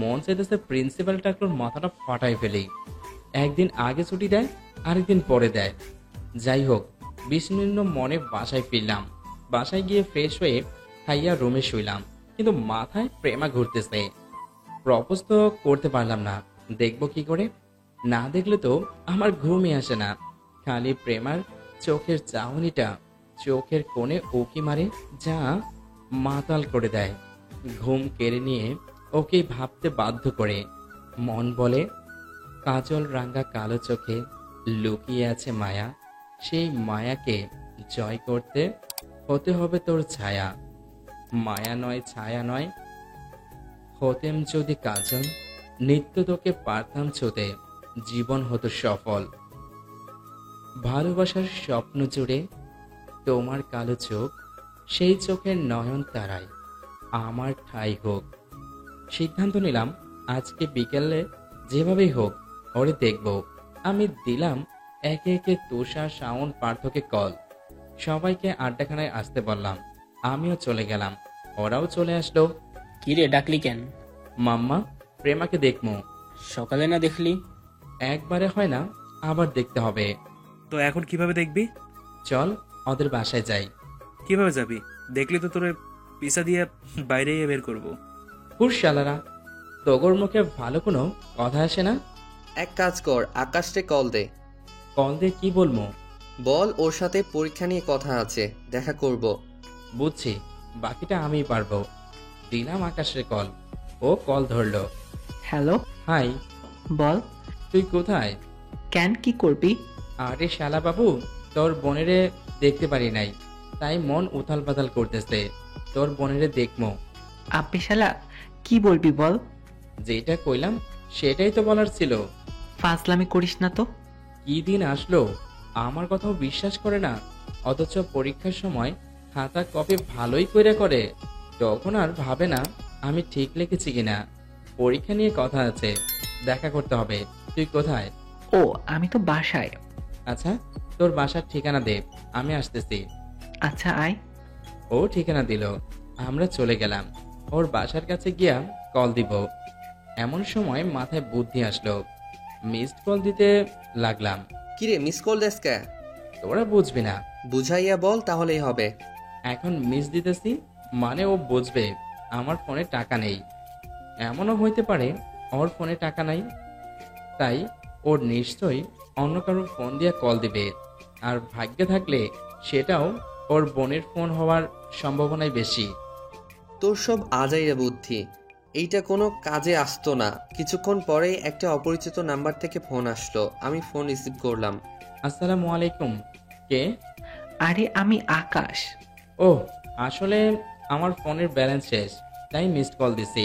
Speaker 2: মন চাইতেছে প্রিন্সিপাল টাকলোর মাথাটা ফাটাই ফেলি। একদিন আগে ছুটি দেয়, আরেকদিন পরে দেয়। যাই হোক, বিস্তীর্ণ মনে বাসায় ফিরলাম। বাসায় গিয়ে ফ্রেশ হয়ে খাইয়া রুমে শুইলাম, কিন্তু মাথায় প্রেমা ঘুরতেছে। প্রপোজ তো করতে পারলাম না, দেখবো কি করে? না দেখলে তো আমার ঘুমই আসে না। খালি প্রেমার চোখের চাহনিটা চোখের কোণে উকি মারে, যা মাতাল করে দেয়। ঘুম কেড়ে নিয়ে ওকে ভাবতে বাধ্য করে। মন বলে, কাজল রাঙ্গা কালো চোখে লুকিয়ে আছে মায়া। সেই মায়াকে জয় করতে হতে হবে তোর ছায়া। মায়া নয়, ছায়া নয়, হতেম যদি কাজল, নিত্য তোকে পারতাম ছুতে, জীবন হতো সফল। ভালোবাসার স্বপ্ন জুড়ে তোমার কালো চোখ, সেই চোখের নয়ন তারায় আমার ঠাঁই হোক। সিদ্ধান্ত নিলাম আজকে বিকেলে যেভাবেই হোক ওরে দেখবো। আমি দিলাম একে একে তুষার, শাওন, পার্থকে কল। সবাইকে আড্ডাখানায় আসতে বললাম। আমিও চলে গেলাম, ওরাও চলে আসলো।
Speaker 7: কি রে ডাকলি কেন?
Speaker 2: মাম্মা, প্রেমাকে দেখবো।
Speaker 7: সকালে না দেখলি?
Speaker 2: একবারে হয় না, আবার দেখতে হবে।
Speaker 4: তো এখন কিভাবে দেখবি?
Speaker 2: চল ওদের বাসায় যাই।
Speaker 4: কিভাবে যাবি? দেখলি তো তোরে পিছা দিয়ে বাইরে বের করবো।
Speaker 2: হুরশালারা, তোগর মুখে ভালো কোনো কথা আসে না।
Speaker 5: এক কাজ কর, আকাশকে কল দে।
Speaker 2: কল দিয়ে কি বলবো?
Speaker 5: বল ওর সাথে পরীক্ষা নিয়ে কথা আছে, দেখা করব।
Speaker 2: বুঝছি, বাকিটা আমিই পারবো। দিলাম আকাশের কল, ও কল ধরলো।
Speaker 6: হ্যালো,
Speaker 2: হাই,
Speaker 6: বল।
Speaker 2: তুই কোথায়?
Speaker 6: কেন, কি করবি?
Speaker 2: আরে শালা বাবু, তোর বোনেরে দেখতে পারি নাই, তাই মন উথাল পাতাল করতেছে। তোর বোনেরে দেখবো।
Speaker 6: আপনি শালা কি বলবি বল?
Speaker 2: যেটা কইলাম সেটাই তো বলার ছিল।
Speaker 6: ফাজলামি করিস না তো।
Speaker 2: কি দিন আসলো, আমার কথাও বিশ্বাস করে না, অথচ পরীক্ষার সময় খাতা কপি ভালোই কইরা করে। তখন আর ভাবে না আমি ঠিক লিখেছি কিনা। পরীক্ষা নিয়ে কথা আছে, দেখা করতে হবে। তুই কোথায়?
Speaker 6: ও, আমি তো বাসায়।
Speaker 2: আচ্ছা, তোর বাসার ঠিকানা দে, আমি আসতেছি।
Speaker 6: আচ্ছা আয়।
Speaker 2: ও ঠিকানা দিল, আমরা চলে গেলাম। ওর বাসার কাছে গিয়া কল দিব, এমন সময় মাথায় বুদ্ধি আসলো। মিসড কল দিতে লাগলাম।
Speaker 5: কিরে মিস কল দেস কে?
Speaker 2: তোরা বুঝবি না,
Speaker 5: বুঝাইয়া বল, তাহলেই হবে।
Speaker 2: এখন মিস দিতেছি মানে ও বুঝবে আমার ফোনে টাকা নেই। এমনও হইতে পারে ওর ফোনে টাকা নাই, তাই ওর নিশ্চয়ই অন্য কারো ফোন দিয়ে কল দিবে। আর ভাগ্যে থাকলে সেটাও ওর বোনের ফোন হওয়ার সম্ভাবনাই বেশি।
Speaker 5: তোর সব আজাইরা বুদ্ধি, এইটা কোনো কাজে আসতো না। কিছুক্ষণ পরেই একটা অপরিচিত নাম্বার থেকে ফোন আসলো, আমি ফোন রিসিভ করলাম।
Speaker 2: আসসালামু আলাইকুম, কে?
Speaker 6: আরে আমি আকাশ।
Speaker 2: ও, আসলে আমার ফোনের ব্যালেন্স শেষ, তাই মিসড কল দিছি।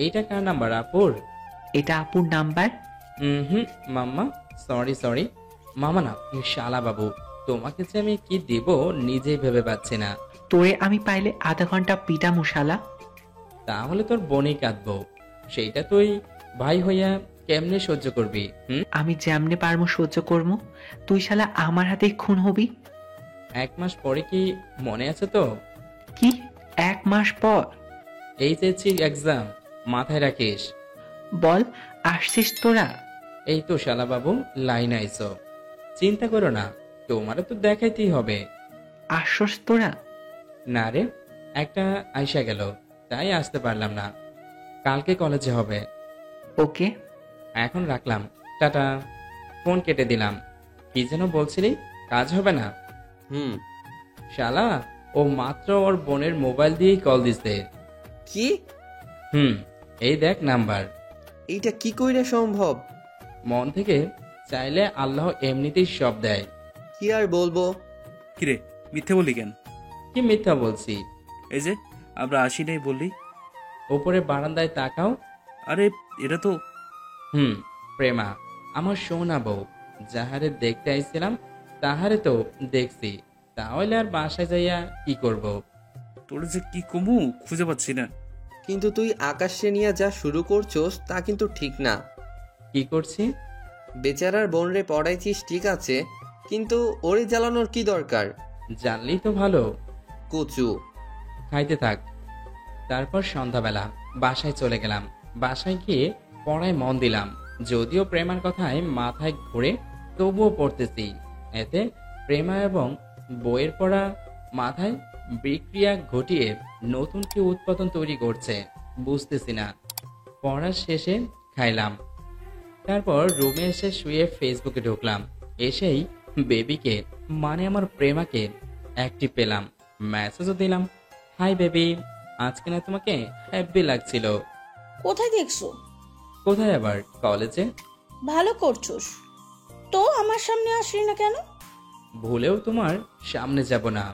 Speaker 2: এইটা কার নাম্বার, আপুর?
Speaker 6: এটা আপুর নাম্বার?
Speaker 2: হুম, মাম্মা, সরি মামা না, শালা বাবু, তোমাকে যে আমি কি দিব নিজেই ভেবে পাচ্ছি না।
Speaker 6: তোরে আমি পাইলে আধা ঘন্টা পিটা মুশালা।
Speaker 2: তাহলে তোর বোনই কাঁদবো, সেইটা তুই ভাই হইয়া কেমনে সহ্য করবি?
Speaker 6: আমি যেমনে পারবো সহ্য করবো, তুই শালা আমার হাতে খুন হবি।
Speaker 2: 1 মাস পরে কি মনে আছে তো?
Speaker 6: কি 1 মাস পর?
Speaker 2: এইচএসসি এক্সাম, মাথায় রাখিস।
Speaker 6: বল, আসছিস তোরা?
Speaker 2: এই তো শালা বাবু, লাইন আইসো। চিন্তা করো না, তোমারও তো দেখাইতেই হবে।
Speaker 6: আসছস তোরা?
Speaker 2: না রে, একটা আইসা গেল, তাই আসতে পারলাম না। কালকে কলেজে হবে।
Speaker 6: ওকে।
Speaker 2: এখন রাখলাম, টাটা। ফোন কেটে দিলাম। কি যেন বলছিলি, কাজ হবে না?
Speaker 5: হুম।
Speaker 2: শালা, ও মাত্র ওর বোনের মোবাইল দিয়েই কল দিছে।
Speaker 5: কি?
Speaker 2: এই দেখ নাম্বার।
Speaker 5: এইটা কি কইরা সম্ভব?
Speaker 2: মন থেকে চাইলে আল্লাহ এমনিতেই সব দেয়।
Speaker 5: কি আর বলবো।
Speaker 4: কিরে, মিথ্যে বললি কেন?
Speaker 2: কি মিথ্যা বলছি?
Speaker 4: এই যে আমরা আসি নাই বললি।
Speaker 2: ওপরে বারান্দায় তাকাও।
Speaker 4: আরে এটা তো
Speaker 2: প্রেমা, আমার সোনা বউ। যাহারে দেখতে আইছিলাম তাহারে তো দেখছি, তাহলে আর বাসায় যাইয়া কি করব?
Speaker 4: তোর যে কি কমু খুঁজে পাচ্ছি না।
Speaker 5: কিন্তু তুই আকাশে নিয়ে যা শুরু করছোস তা কিন্তু ঠিক না।
Speaker 2: কি করছি?
Speaker 5: বেচারার বোনরে পড়াইছিস ঠিক আছে, কিন্তু ওরে জ্বালানোর কি দরকার?
Speaker 2: জানলেই তো ভালো।
Speaker 5: কচু।
Speaker 2: খাইতে থাক। তারপর সন্ধ্যাবেলা বাসায় চলে গেলাম। বাসায় গিয়ে পড়ায় মন দিলাম, যদিও প্রেমার কথায় মাথায় ঘুরে, তবুও পড়তেছি। এতে প্রেমা এবং বইয়ের পড়া মাথায় বিক্রিয়া ঘটিয়ে নতুন কি উৎপাদন তৈরি করছে বুঝতেছি না। পড়ার শেষে খাইলাম, তারপর রুমে এসে শুয়ে ফেসবুকে ঢুকলাম। এসেই বেবিকে মানে আমার প্রেমাকে অ্যাক্টিভ পেলাম, মেসেজও দিলাম। হাই বেবি, আজকে না তোমাকে হ্যাপি লাগছিল।
Speaker 1: কোথায় দেখছো?
Speaker 2: কোথায় আবার, কলেজে।
Speaker 1: ভালো করছোস। তো আমার সামনে আসলি না কেন?
Speaker 2: ভুলেও তোমার সামনে যাব না,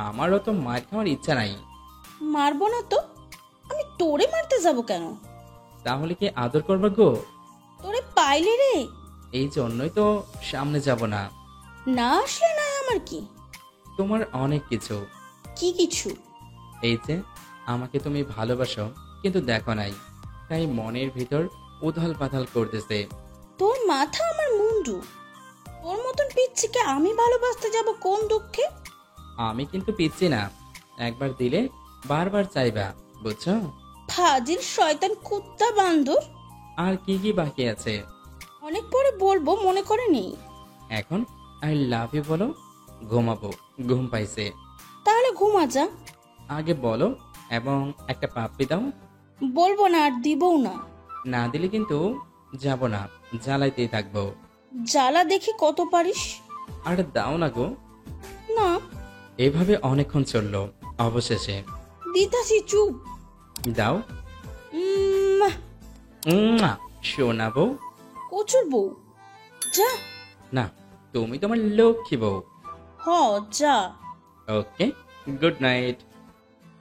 Speaker 2: আমারও তো মার খাওয়ার ইচ্ছা নাই।
Speaker 1: মারবো না তো, আমি তোরে মারতে যাব কেন?
Speaker 2: তাহলে কি আদর করবে গো?
Speaker 1: তোরে পাইলে রে।
Speaker 2: এই জন্যই তো সামনে যাব না।
Speaker 1: না আসলে না আমার কি?
Speaker 2: তোমার অনেক কিছু।
Speaker 1: কি কিছু?
Speaker 2: এই যে আমাকে তুমি ভালোবাসো কিন্তু দেখো নাই, তাই মনের ভিতর উথাল পাথাল করতেছে।
Speaker 1: তোর মাথা আমার মুন্ডু। তোর মতন পিচ্ছিকে আমি ভালোবাসতে যাব কোন দুঃখে?
Speaker 2: আমি কিন্তু পিচ্ছি না, একবার দিলে বারবার চাইবা, বুঝছো?
Speaker 1: ফাজিল শয়তান কুত্তা বান্দর।
Speaker 2: আর কি কি বাকি আছে?
Speaker 1: অনেক পরে বলবো, মনে করে নেই।
Speaker 2: এখন আই লাভ ইউ বলো, ঘুমাবো, ঘুম পাইছে।
Speaker 1: তাহলে ঘুমা যা।
Speaker 2: আগে বলো এবং একটা পাপ্পি দাও।
Speaker 1: বলবো না আর দিবও না।
Speaker 2: না দিলে কিন্তু যাব না, জ্বালাইতেই থাকবো।
Speaker 1: জ্বালা দেখি কত পারিস।
Speaker 2: আর দাও না গো।
Speaker 1: না
Speaker 2: এভাবে অনেকক্ষণ চললো, অবশেষে
Speaker 1: দিতাছি, চুপ।
Speaker 2: দাও।
Speaker 1: উম,
Speaker 2: শোনাবো।
Speaker 1: কচুর বউ, যা।
Speaker 2: না, তুমি তোমার লক্ষ্মী বউ।
Speaker 1: হ, যা।
Speaker 2: ওকে, গুড নাইট।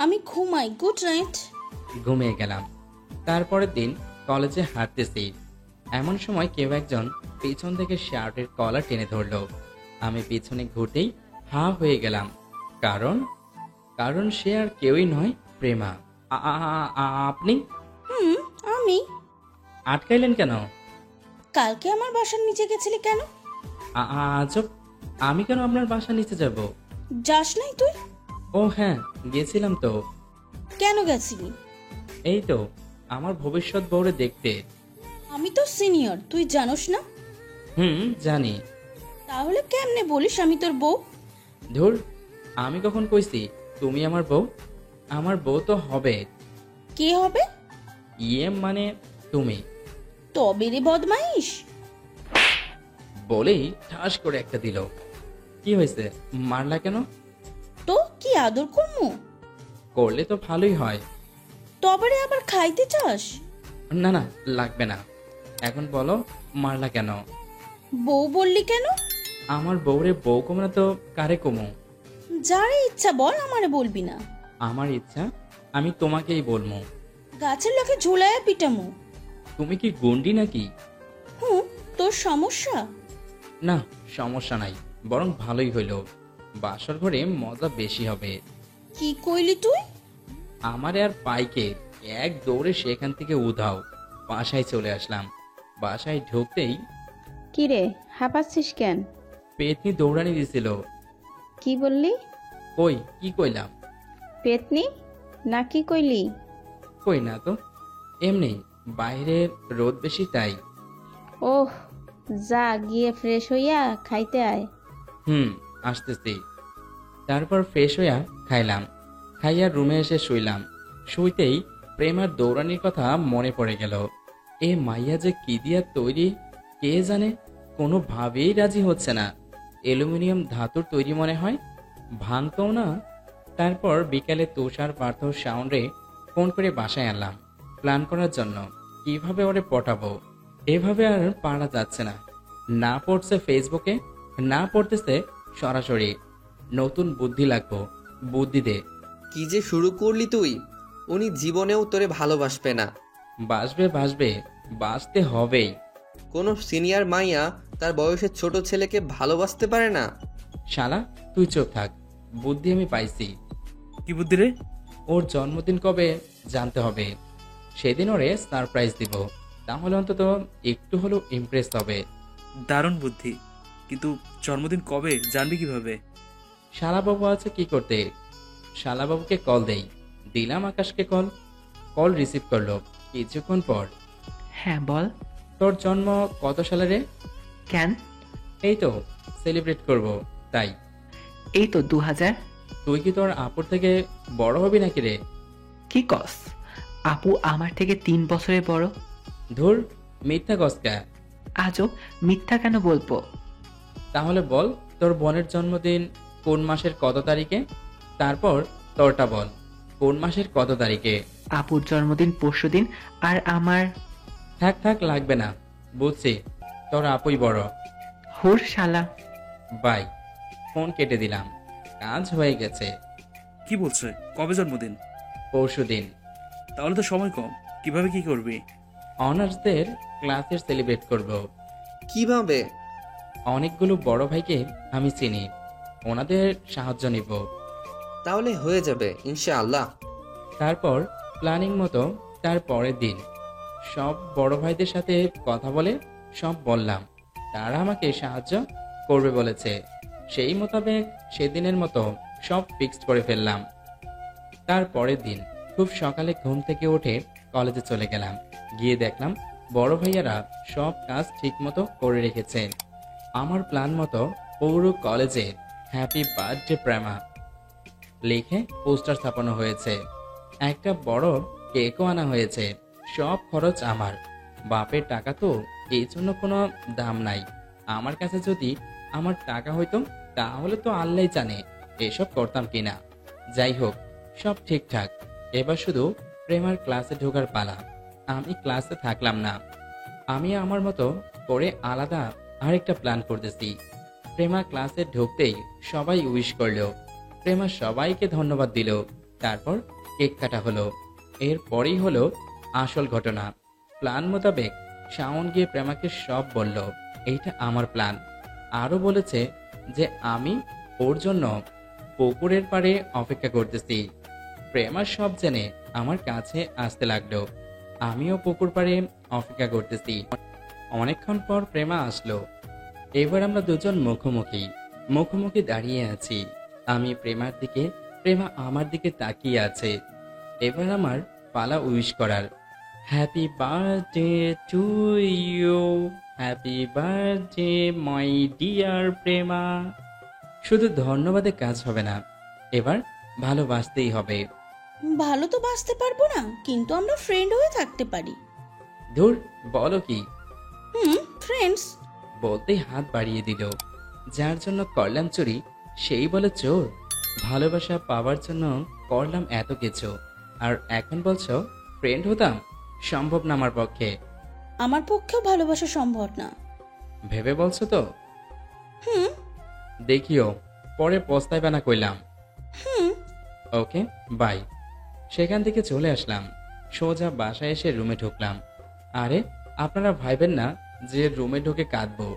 Speaker 1: আমি ঘুমাই, গুড নাইট।
Speaker 2: ঘুমিয়ে গেলাম। তারপরের দিন কলেজে হাঁটতেছি, এমন সময় কেউ একজন পিছন থেকে শার্টের কলার টেনে ধরলো। আমি পিছনে ঘুরতেই হা হয়ে গেলাম, কারণ কারণ সে আর কেউই নয়, প্রেমা। আপনি
Speaker 1: হুম, আমি।
Speaker 2: আটকাইলেন কেন?
Speaker 1: কালকে আমার বাসার নিচে গেছিলি কেন?
Speaker 2: আজব, আমি কেন আপনার বাসা নিচে যাব?
Speaker 1: যাস নাই তুই?
Speaker 2: ও হ্যাঁ, গেছিলাম তো।
Speaker 1: কেন গেছিলি?
Speaker 2: এই তো আমার ভবিষ্যৎ বউরে দেখতে।
Speaker 1: আমি তো সিনিয়র, তুই জানোস না?
Speaker 2: জানি।
Speaker 1: তাহলে কেমনে বলিস আমি তোর বউ?
Speaker 2: ধুর, আমি কখন কইছি তুমি আমার বউ? আমার বউ তো হবে।
Speaker 1: কে হবে?
Speaker 2: ইয়ে মানে তুমি।
Speaker 1: তবে রে বদমাইশ।
Speaker 2: বলেই ঠাস করে একটা দিল। কি হয়েছে, মারলা কেন?
Speaker 1: তো কি আদর করমু?
Speaker 2: করলে তো ভালোই হয়।
Speaker 1: তবে রে আবার খাইতে চাস?
Speaker 2: না না, লাগবে না। এখন বলো, মারলা কেন?
Speaker 1: বউ বললি কেন?
Speaker 2: আমার বউরে বউ কমে না তো কারে কমু?
Speaker 1: যারে ইচ্ছা বল, আমারে বলবি না।
Speaker 2: আমার ইচ্ছা আমি তোমাকেই বলবো।
Speaker 1: গাছের লোকে ঝুলাইয়া পিটামু।
Speaker 2: তুমি কি গুন্ডি নাকি?
Speaker 1: হুম, তোর সমস্যা?
Speaker 2: না, সমস্যা নাই, বরং ভালোই হইল। বাসর ঘরে মজা বেশি হবে।
Speaker 1: কি কইলি তুই?
Speaker 2: আমারে আর পাইকে এক দৌড়ে সেখান থেকে উধাও। বাসায় চলে আসলাম। বাসায় ঢুকতেই
Speaker 3: কিরে, হাঁপাচ্ছিস কেন?
Speaker 2: পেতনি দৌড়ানি দিছিল।
Speaker 3: কি বললি?
Speaker 2: কই কি কইলাম?
Speaker 3: পেতনি না কি কইলি?
Speaker 2: কই না তো, এমনি বাইরে রোদ বেশি তাই।
Speaker 3: ওহ, যা গিয়ে ফ্রেশ হইয়া খাইতে আয়।
Speaker 2: আসতেছি। তারপর ফ্রেশ হইয়া খাইলাম। খাইয়া রুমে এসে শুইলাম। শুইতেই প্রেমার দৌড়ানির কথা মনে পড়ে গেল। এ মাইয়া যে কি দিয়া তৈরি কে জানে, কোনোভাবেই রাজি হচ্ছে না। অ্যালুমিনিয়াম ধাতুর তৈরি মনে হয়, ভাঙতো না। তারপর বিকালে তুষার পার্থ সাউন্ডে ফোন করে বাসায় আনলাম প্ল্যান করার জন্য কিভাবে ওরে পটাবো। এভাবে আর পারা যাচ্ছে না। না পড়ছে ফেসবুকে, না পড়তেছে সরাসরি। নতুন বুদ্ধি লাগবো, বুদ্ধি দে।
Speaker 5: কি যে শুরু করলি তুই? উনি জীবনেও তোরে ভালোবাসবে না।
Speaker 2: বাসবে বাসবে, বাঁচতে হবেই।
Speaker 5: কোনো সিনিয়র মাইয়া তার বয়সের ছোট ছেলেকে ভালোবাসতে পারে না।
Speaker 2: শালা তুই চুপ থাক, বুদ্ধি আমি পাইছি।
Speaker 4: কি বুদ্ধি রে?
Speaker 2: ওর জন্মদিন কবে জানতে হবে। সেদিন ওরে সারপ্রাইজ দিব, তাহলে অন্তত একটু হলেও ইমপ্রেস হবে।
Speaker 4: দারুণ বুদ্ধি, কিন্তু জন্মদিন কবে জানবি কিভাবে?
Speaker 2: শালাবাবু আছে কি করতে? শালাবাবুকে কল দেই। দিলাম আকাশকে কল। কল রিসিভ করলো কিছুক্ষণ পর।
Speaker 6: হ্যাঁ বল।
Speaker 2: তোর জন্ম কত সালে রে?
Speaker 6: কেন?
Speaker 2: এই তো সেলিব্রেট করব তাই।
Speaker 6: এই তো 2000।
Speaker 2: তুই কি তোর আপুর থেকে বড় হবি নাকি রে?
Speaker 6: কি কস? আপু আমার থেকে 3 বছরের বড়।
Speaker 2: ধুর, মিথ্যা কসকা।
Speaker 6: আজও মিথ্যা কেন বলবো?
Speaker 2: তাহলে বল তোর বোনের জন্মদিন কোন মাসের কত তারিখে? তারপর তোরটা বল, কোন মাসের কত তারিখে?
Speaker 6: আপুর জন্মদিন পরশুদিন আর আমার।
Speaker 2: থাক থাক, লাগবে না, বুঝছি তোর আপুই বড়।
Speaker 6: হুর শালা।
Speaker 2: বাই। ফোন কেটে দিলাম। কাজ হয়ে গেছে।
Speaker 4: কি বলছে? কবে জন্মদিন?
Speaker 2: পরশুদিন।
Speaker 4: তাহলে তো সময় কম, কিভাবে কি করবি?
Speaker 2: অনার্সদের ক্লাসের সেলিব্রেট করব।
Speaker 5: কিভাবে?
Speaker 2: অনেকগুলো বড় ভাইকে আমি চিনি, ওনাদের সাহায্য নিব।
Speaker 5: তাহলে হয়ে যাবে ইনশাআল্লাহ।
Speaker 2: তারপর প্ল্যানিং মতো তার পরের দিন সব বড় ভাইদের সাথে কথা বলে সব বললাম। তারা আমাকে সাহায্য করবে বলেছে। সেই মোতাবেক সেদিনের মতো সব ফিক্সড করে ফেললাম। তার পরের দিন খুব সকালে ঘুম থেকে উঠে কলেজে চলে গেলাম। গিয়ে দেখলাম বড় ভাইয়ারা সব কাজ ঠিকমতো করে রেখেছে। আমার প্ল্যান মতো পুরো কলেজে হ্যাপি বার্থডে প্রেমা লিখে পোস্টার ছাপানো হয়েছে। একটা বড় কেকও আনা হয়েছে। সব খরচ আমার। বাপের টাকা তো, এই জন্য কোনো দাম নাই। আমার কাছে যদি আমার টাকা হইতো তাহলে তো আল্লাহ জানে এসব করতাম কিনা। যাই হোক, সব ঠিকঠাক। এবার শুধু প্রেমার ক্লাসে ঢোকার পালা। আমি ক্লাসে থাকলাম না। আমি আমার মতো করে আলাদা আরেকটা প্ল্যান করতেছি। প্রেমা ক্লাসে ঢুকতেই সবাই উইশ করলো। প্রেমা সবাইকে ধন্যবাদ দিল। তারপর কেক কাটা হলো। এরপরেই হলো আসল ঘটনা। প্ল্যান মোতাবেক শাওন গিয়ে প্রেমাকে সব বলল এইটা আমার প্ল্যান। আরও বলেছে যে আমি ওর জন্য পুকুরের পাড়ে অপেক্ষা করতেছি। প্রেমা সব জেনে আমার কাছে আসতে লাগলো। আমিও পুকুর পাড়ে অপেক্ষা করতেছি। অনেকক্ষণ পর প্রেমা আসলো। এবার আমরা দুজন মুখোমুখি মুখোমুখি দাঁড়িয়ে আছি। আমি প্রেমার দিকে, প্রেমা আমার দিকে তাকিয়ে আছে। এবার আমার পালা উইশ করার। Happy birthday to you, happy birthday my dear Prema. শুধু ধন্যবাদে কাজ হবে না, এবার ভালোবাসতেই হবে।
Speaker 1: ভালো তো বাঁচতে পারবো না, কিন্তু আমরা ফ্রেন্ড হয়ে থাকতে পারি।
Speaker 2: ধুর, বলো কি?
Speaker 1: ফ্রেন্ডস।
Speaker 2: বলতেই হাত বাড়িয়ে দিল। যার জন্য করলাম চুরি সেই বলে চোর। ভালোবাসা পাওয়ার জন্য করলাম এত কিছু, আর এখন বলছো ফ্রেন্ড হতাম? সম্ভব না আমার পক্ষে।
Speaker 1: আমার পক্ষেও ভালোবাসা সম্ভব না।
Speaker 2: ভেবে বলছো তো?
Speaker 1: হুম
Speaker 2: দেখিও পরে পস্তাইবে না কইলাম।
Speaker 1: হুম
Speaker 2: ওকে, বাই। সেখান থেকে চলে আসলাম। সোজা বাসায় এসে রুমে ঢুকলাম। আরে আপনারা ভাইবেন না যে রুমে ঢুকে কাঁদবো।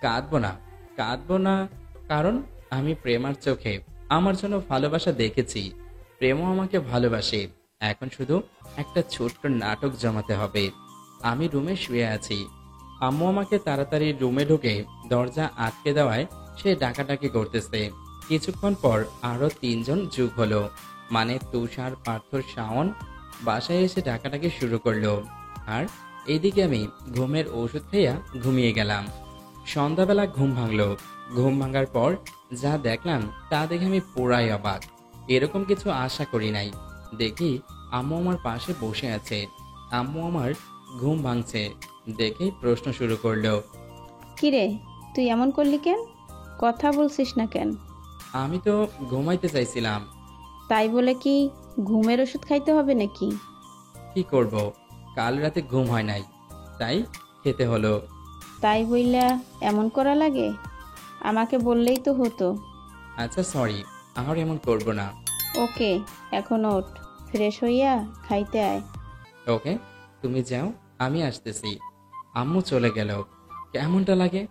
Speaker 2: কাঁদবো না, কারণ আমি প্রেমার চোখে আমার জন্য ভালোবাসা দেখেছি। প্রেমও আমাকে ভালোবাসে। এখন শুধু একটা ছোট্ট নাটক জমাতে হবে। আমি রুমে শুয়ে আছি। আম্মু আমাকে তাড়াতাড়ি রুমে ঢুকে দরজা আটকে দেওয়ায় সে ডাকাডাকি করতেছে। কিছুক্ষণ পর আরো 3 জন যোগ হলো, মানে তুষার, পার্থ, শাওন বাসায় এসে ডাকাডাকি শুরু করলো। আর এইদিকে আমি ঘুমের ওষুধ খাইয়া ঘুমিয়ে গেলাম। সন্ধ্যাবেলা ঘুম ভাঙলো। ঘুম ভাঙার পর যা দেখলাম তা দেখে আমি পুরাই অবাক। এরকম কিছু আশা করি নাই। দেখি আম্মু আমার পাশে বসে আছে। আম্মু আমার ঘুম ভাঙছে দেখেই প্রশ্ন শুরু করলো।
Speaker 3: কিরে, তুই এমন করলি কেন? কথা বলছিস না কেন?
Speaker 2: আমি তো ঘুমাইতে চাইছিলাম।
Speaker 3: তাই বলে কি ঘুমের ওষুধ খাইতে হবে নাকি?
Speaker 2: কি করব, কাল রাতে ঘুম হয় নাই, তাই খেতে হলো।
Speaker 3: তাই বইলা এমন করা লাগে? আমাকে বললেই তো হতো।
Speaker 2: আচ্ছা সরি, আর এমন করব না।
Speaker 3: ওকে, এখন ওঠ, ফ্রেশ হইয়া খাইতে আয়।
Speaker 2: ওকে, তুমি যাও, আমি আসতেছি। আম্মু চলে গেল। কেমনটা লাগে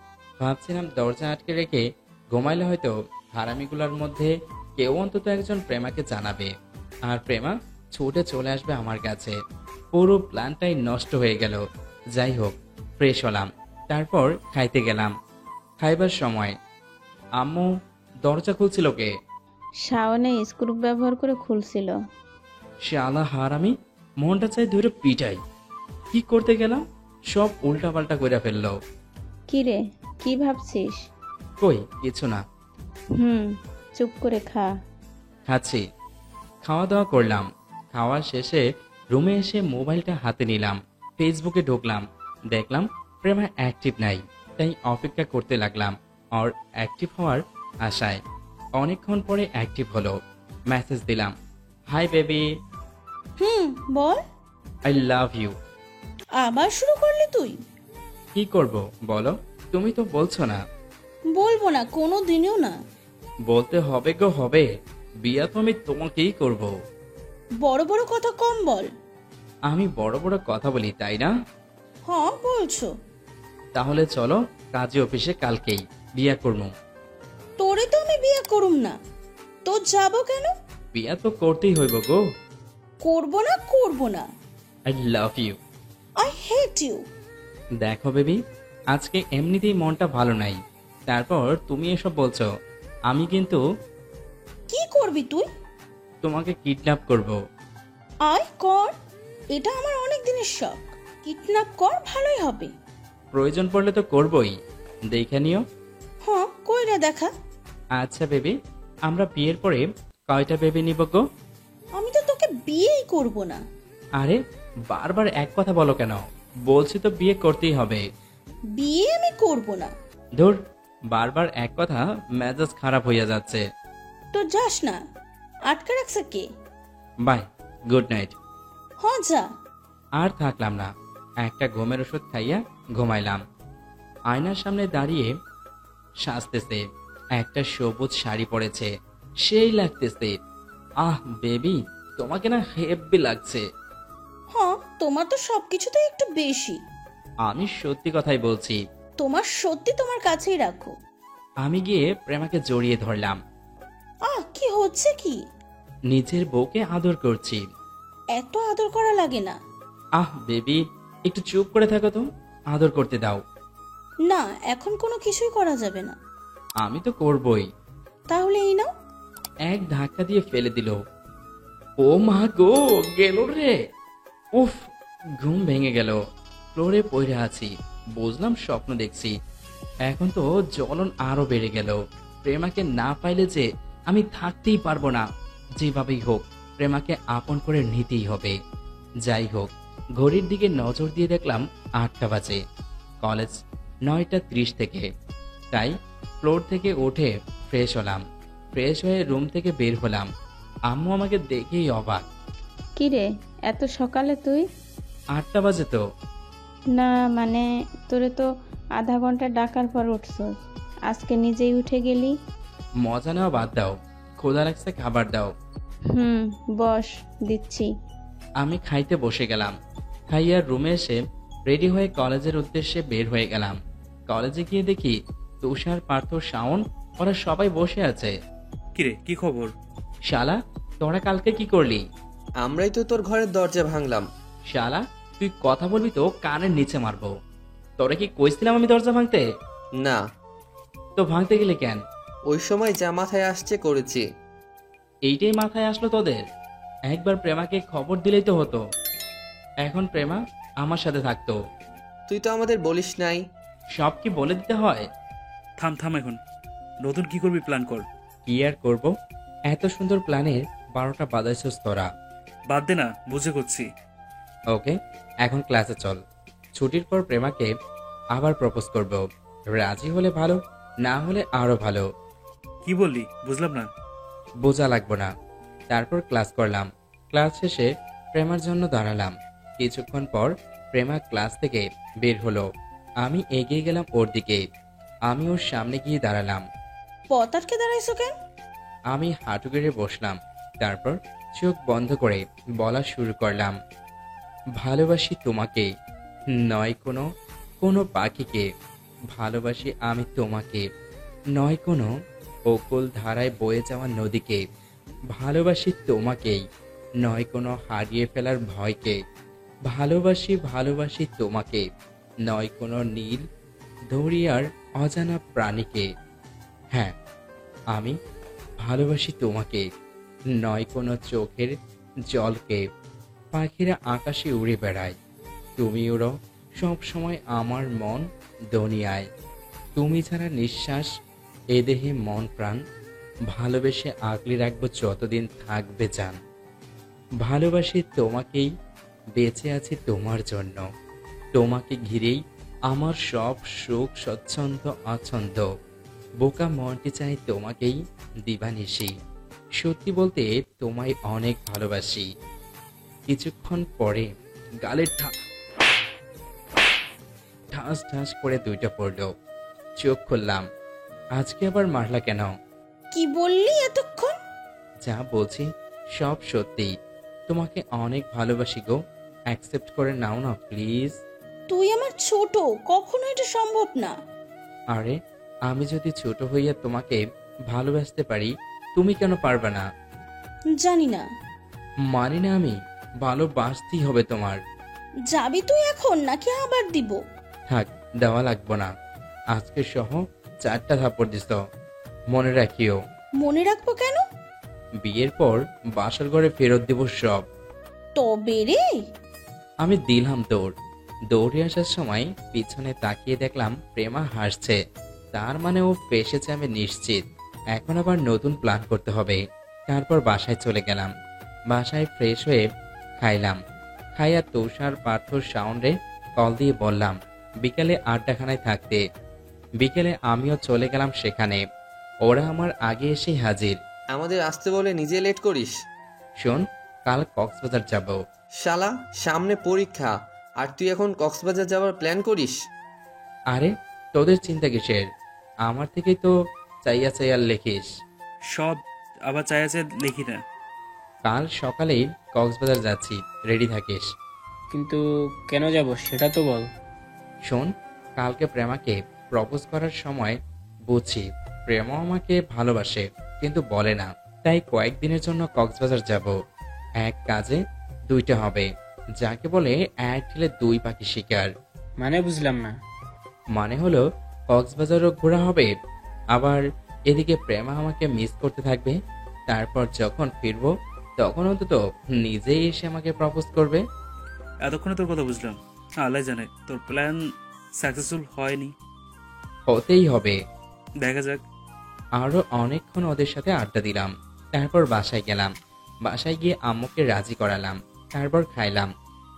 Speaker 2: ভাবছিলাম। দরজা আটকে রেখে ঘুমাইলে হয়তো হারামিগুলোর মধ্যে কেউ অন্তত একজন প্রেমাকে জানাবে, আর প্রেমা ছুটে চলে আসবে আমার কাছে। পুরো প্ল্যানটাই নষ্ট হয়ে গেল। যাই হোক, ফ্রেশ হলাম, তারপর খাইতে গেলাম। খাইবার সময় আম্মু দরজা খুলছিল কে?
Speaker 3: শাওনে স্ক্রু ব্যবহার করে খুলছিল।
Speaker 2: শালা হারামি, মনটা চাই ধরে পিটাই। কি করতে গেলাম সব উল্টাপাল্টা করে ফেললো।
Speaker 3: কিরে, কি ভাবছিস?
Speaker 2: কই কিছু না।
Speaker 3: চুপ করে খা।
Speaker 2: খাচ্ছি। খাওয়া দাওয়া করলাম। খাওয়া শেষে রুমে এসে মোবাইলটা হাতে নিলাম। ফেসবুকে ঢুকলাম। দেখলাম প্রেমা অ্যাক্টিভ নাই, তাই অপেক্ষা করতে লাগলাম আর অ্যাক্টিভ হওয়ার আশায়। অনেকক্ষণ পরে অ্যাক্টিভ হলো। মেসেজ দিলাম, হাই বেবি,
Speaker 1: বল।
Speaker 2: I love you.
Speaker 1: আবার শুরু করলি তুই?
Speaker 2: কি করব বলো, তুমি তো বলছো না।
Speaker 1: বলবো না, কোনো দিনেও না।
Speaker 2: বলতে হবে গো, হবে। বিয়া তো আমি তোমাকেই করব।
Speaker 1: বড় বড় কথা কম বল।
Speaker 2: আমি বড় বড় কথা বলি তাই না?
Speaker 1: হ্যাঁ বলছো।
Speaker 2: তাহলে চলো কাজী অফিসে কালকেই বিয়া করবো।
Speaker 1: তোরে তো আমি বিয়ে করুম না, তো যাবো কেন?
Speaker 2: বিয়া তো করতেই হইব গো।
Speaker 1: করবো না, করবো না।
Speaker 2: I love you.
Speaker 1: I hate you.
Speaker 2: দেখো বেবি, আজকে এমনিতেই মনটা ভালো নাই, তারপর তুমি এসব বলছো। আমি কিন্তু
Speaker 1: কি করবি তুই?
Speaker 2: তোমাকে কিডন্যাপ করব।
Speaker 1: আয় কর, এটা আমার অনেক দিনের শখ। কিডন্যাপ কর, ভালোই হবে।
Speaker 2: প্রয়োজন পড়লে তো করবই, দেখে নিও।
Speaker 1: হ্যাঁ, কইরা দেখা।
Speaker 2: আচ্ছা বেবি, আমরা বিয়ের পরে কয়টা বেবি নিব গো?
Speaker 1: আমি তো তোকে বিয়েই করব না।
Speaker 2: আরে বারবার এক কথা বলো কেন? বলছি তো বিয়ে করতেই হবে।
Speaker 1: বিয়ে আমি করব না।
Speaker 2: ধুর, বারবার এক কথা, মেজাজ খারাপ হইয়া যাচ্ছে।
Speaker 1: তো যাস না, আটকে রাখছে কে?
Speaker 2: By, good night.
Speaker 1: হ্যাঁ যা।
Speaker 2: আর থাকলাম না, একটা ঘুমের ওষুধ খাইয়া ঘুমাইলাম। আয়নার সামনে দাঁড়িয়ে সাজতেছে, একটা সবুজ শাড়ি পরেছে, সেই লাগতেছে। আহ বেবি, তোমাকে না হেব্বি লাগছে।
Speaker 1: হ্যাঁ, তোমার তো সবকিছুতেই একটু বেশি।
Speaker 2: আমি সত্যি কথাই বলছি।
Speaker 1: তোমার সত্যি তোমার কাছেই রাখো।
Speaker 2: আমি গিয়ে প্রেমাকে জড়িয়ে ধরলাম।
Speaker 1: কি হচ্ছে কি?
Speaker 2: নিজের বউকে আদর করছি।
Speaker 1: এত আদর করা লাগে না।
Speaker 2: আহ বেবি, একটু চুপ করে থাকো তো, আদর করতে দাও।
Speaker 1: না, এখন কোনো কিছুই করা যাবে না।
Speaker 2: আমি তো করবই।
Speaker 1: তাহলে এই নাও।
Speaker 2: এক ধাক্কা দিয়ে ফেলে দিল। ও মা গো, গেল রে। উফ, ঘুম ভেঙে গেল। ফ্লোরে পড়ে আছি, বুঝলাম স্বপ্ন দেখছি। এখন তো জ্বলন আরো বেড়ে গেল। প্রেমাকে না পাইলে যে আমি থাকতেই পারবো না। যেভাবেই হোক প্রেমাকে আপন করে নিতেই হবে। যাই হোক, ঘড়ির দিকে নজর দিয়ে দেখলাম 8টা বাজে। কলেজ 9টা 30 থেকে। তাই ফ্লোর থেকে উঠে ফ্রেশ হলাম। ফ্রেশ হয়ে রুম থেকে বের হলাম। আম্মু আমাকে দেখেই অবাক।
Speaker 3: কি রে, এত সকালে তুই?
Speaker 2: 8টা বাজে তো।
Speaker 3: না মানে, তোরে তো আধা ঘন্টা ডাকার পর উঠছস, আজকে নিজেই উঠে গেলি।
Speaker 2: মজা নেওয়া বাদ দাও, ক্ষুধা লাগছে, খাবার দাও।
Speaker 3: বস, দিচ্ছি।
Speaker 2: আমি খাইতে বসে গেলাম। খাইয়ার রুমে এসে রেডি হয়ে কলেজের উদ্দেশ্যে বের হয়ে গেলাম। কলেজে গিয়ে দেখি তুষার, পার্থ, শাওন ওরা সবাই বসে আছে।
Speaker 4: কিরে, কি খবর?
Speaker 2: শালা, তোরা কালকে কি করলি?
Speaker 5: আমরাই তো তোর ঘরের দরজা ভাঙলাম।
Speaker 2: শালা, তুই কথা বলবি তো কানের নিচে মারবো। তোরা কি কইছিলাম আমি দরজা ভাঙতে?
Speaker 5: না,
Speaker 2: তো ভাঙতে গেলে কেন?
Speaker 5: ওই সময় যা মাথায় আসছে করেছি।
Speaker 2: এইটাই মাথায় আসলো তোদের? একবার প্রেমাকে খবর দিলেই তো হতো। এখন প্রেমা আমার সাথে থাকতো।
Speaker 5: তুই তো আমাদের বলিস নাই।
Speaker 2: সব কি বলে দিতে হয়?
Speaker 4: থাম থাম, এখন নতুন কি করবি প্ল্যান কর।
Speaker 2: কি আর করবো, এত সুন্দর প্ল্যানের 12টা বাজাইছস তোরা।
Speaker 4: বাদ দে না, বুঝে করছি।
Speaker 2: ওকে, এখন ক্লাসে চল। ছুটির পর প্রেমাকে আবার প্রপোজ করব। রাজি হলে ভালো, না হলে আরো ভালো।
Speaker 4: কি বললি, বুঝলাম না।
Speaker 2: বোঝা লাগবো না। তারপর ক্লাস করলাম। ক্লাস শেষে প্রেমার জন্য দাঁড়ালাম। কিছুক্ষণ পর প্রেমা ক্লাস থেকে বের হলো। আমি এগিয়ে গেলাম ওর দিকে। আমি ওর সামনে গিয়ে দাঁড়ালাম।
Speaker 1: পথ আটকে দাঁড়াইছো কেন?
Speaker 2: আমি হাঁটু গেড়ে বসলাম। তারপর চোখ বন্ধ করে বলা শুরু করলাম। ভালোবাসি তোমাকে, নয় কোনো কোনো পাখিকে। ভালোবাসি আমি তোমাকে, নয় কোনো অকুল ধারায় বয়ে যাওয়া নদীকে। ভালোবাসি তোমাকেই, নয় কোনো হারিয়ে ফেলার ভয়কে। ভালোবাসি ভালোবাসি তোমাকে, নয় কোনো নীল দরিয়ার অজানা প্রাণীকে। হ্যাঁ, আমি ভালোবাসি তোমাকে, নয় কোনো চোখের জলকে। পাখিরা আকাশে উড়ে বেড়ায়, তুমি উড়ো সব সময় আমার মন দুনিয়ায়। তুমি ছাড়া নিঃশ্বাস এ দেহে মন প্রাণ। ভালোবেসে আগলে রাখবো যতদিন থাকবে জান। ভালোবাসি তোমাকেই, বেঁচে আছি তোমার জন্য। তোমাকে ঘিরেই আমার সব সুখ স্বচ্ছন্দ আছন্দ। বোকা মনটি চাই তোমাকেই দিবানিশি। সত্যি বলতে তোমায় অনেক ভালোবাসি। কিছুক্ষণ পরে গালে ঠাস ঠাস করে 2টা পড়লো। চোখ খুললাম। আজকে আবার মারলা কেন?
Speaker 1: কি বললি এতক্ষণ?
Speaker 2: যা বলছি সব সত্যি। তোমাকে অনেক ভালোবাসি গো, অ্যাকসেপ্ট করে নাও না প্লিজ।
Speaker 1: তুই আমার ছোট, কখনো এটা সম্ভব না।
Speaker 2: আরে আমি যদি ছোট হইয়া তোমাকে ভালোবাসতে পারি, তুমি কেন পারবে না?
Speaker 1: জানি না।
Speaker 2: মানি না আমি, ভালোবাসতেই হবে তোমার।
Speaker 1: যাবি তুই এখন নাকি আবার দিব?
Speaker 2: থাক, দেওয়া লাগবো না। আজকে সহ 4টা থাপ্পড় দিস, মনে রাখিও।
Speaker 1: মনে রাখবো কেন?
Speaker 2: বিয়ের পর বাসর ঘরে ফেরত দেব সব।
Speaker 1: তবে রে,
Speaker 2: আমি দিলাম দৌড়। দৌড়ে আসার সময় পিছনে তাকিয়ে দেখলাম প্রেমা হাসছে। তার মানে ও ফেসেছে, আমি নিশ্চিত। এখন আবার নতুন প্ল্যান করতে হবে। তারপর বাসায় চলে গেলাম। বাসায় ফ্রেশ হয়ে খাইলাম। খাইয়া তুষার পার্থ সাউন্ডে কল দিয়ে বললাম বিকেলে আড্ডাখানায় থাকতে। বিকেলে আমিও চলে গেলাম সেখানে। ওরা আমার আগে এসেই হাজির।
Speaker 5: আমাদের আসতে বলে নিজে লেট করিস।
Speaker 2: শোন, কাল কক্সবাজার যাব।
Speaker 5: শালা, সামনে পরীক্ষা আর তুই এখন কক্সবাজার যাওয়ার প্ল্যান করিস?
Speaker 2: আরে তোদের চিন্তা কিসের? আমার থেকেই তো চাইয়া চাইয়া লেখিস।
Speaker 4: সব আবার চাই আছে লিখি না।
Speaker 2: কাল সকালেই কক্সবাজার যাচ্ছি, রেডি থাকিস।
Speaker 7: কিন্তু কেন যাব সেটা তো বল।
Speaker 2: শোন, কালকে প্রেমাকে প্রপোজ করার সময় বুঝছি প্রেমা আমাকে ভালোবাসে কিন্তু বলে না। তাই কয়েকদিনের জন্য কক্সবাজার যাব। এক কাজে দুইটা হবে, যাকে বলে এক ঢিলে 2 পাখি শিকার।
Speaker 7: মানে বুঝলাম না।
Speaker 2: মানে হলো কক্সবাজারও ঘোরা হবে, আবার এদিকে প্রেমা আমাকে মিস করতে থাকবে। তারপর যখন ফিরবো তখন অন্তত নিজেই এসে আমাকে প্রপোজ করবে।
Speaker 4: এতক্ষণে তোর কথা বুঝলাম। আল্লাহ জানে তোর প্ল্যান সাকসেসফুল হয়নি।
Speaker 2: হতেই হবে।
Speaker 4: দেখা যাক।
Speaker 2: আরো অনেকক্ষণ ওদের সাথে আড্ডা দিলাম। তারপর বাসায় গেলাম। বাসায় গিয়ে আম্মুকে রাজি করালাম। তারপর খাইলাম।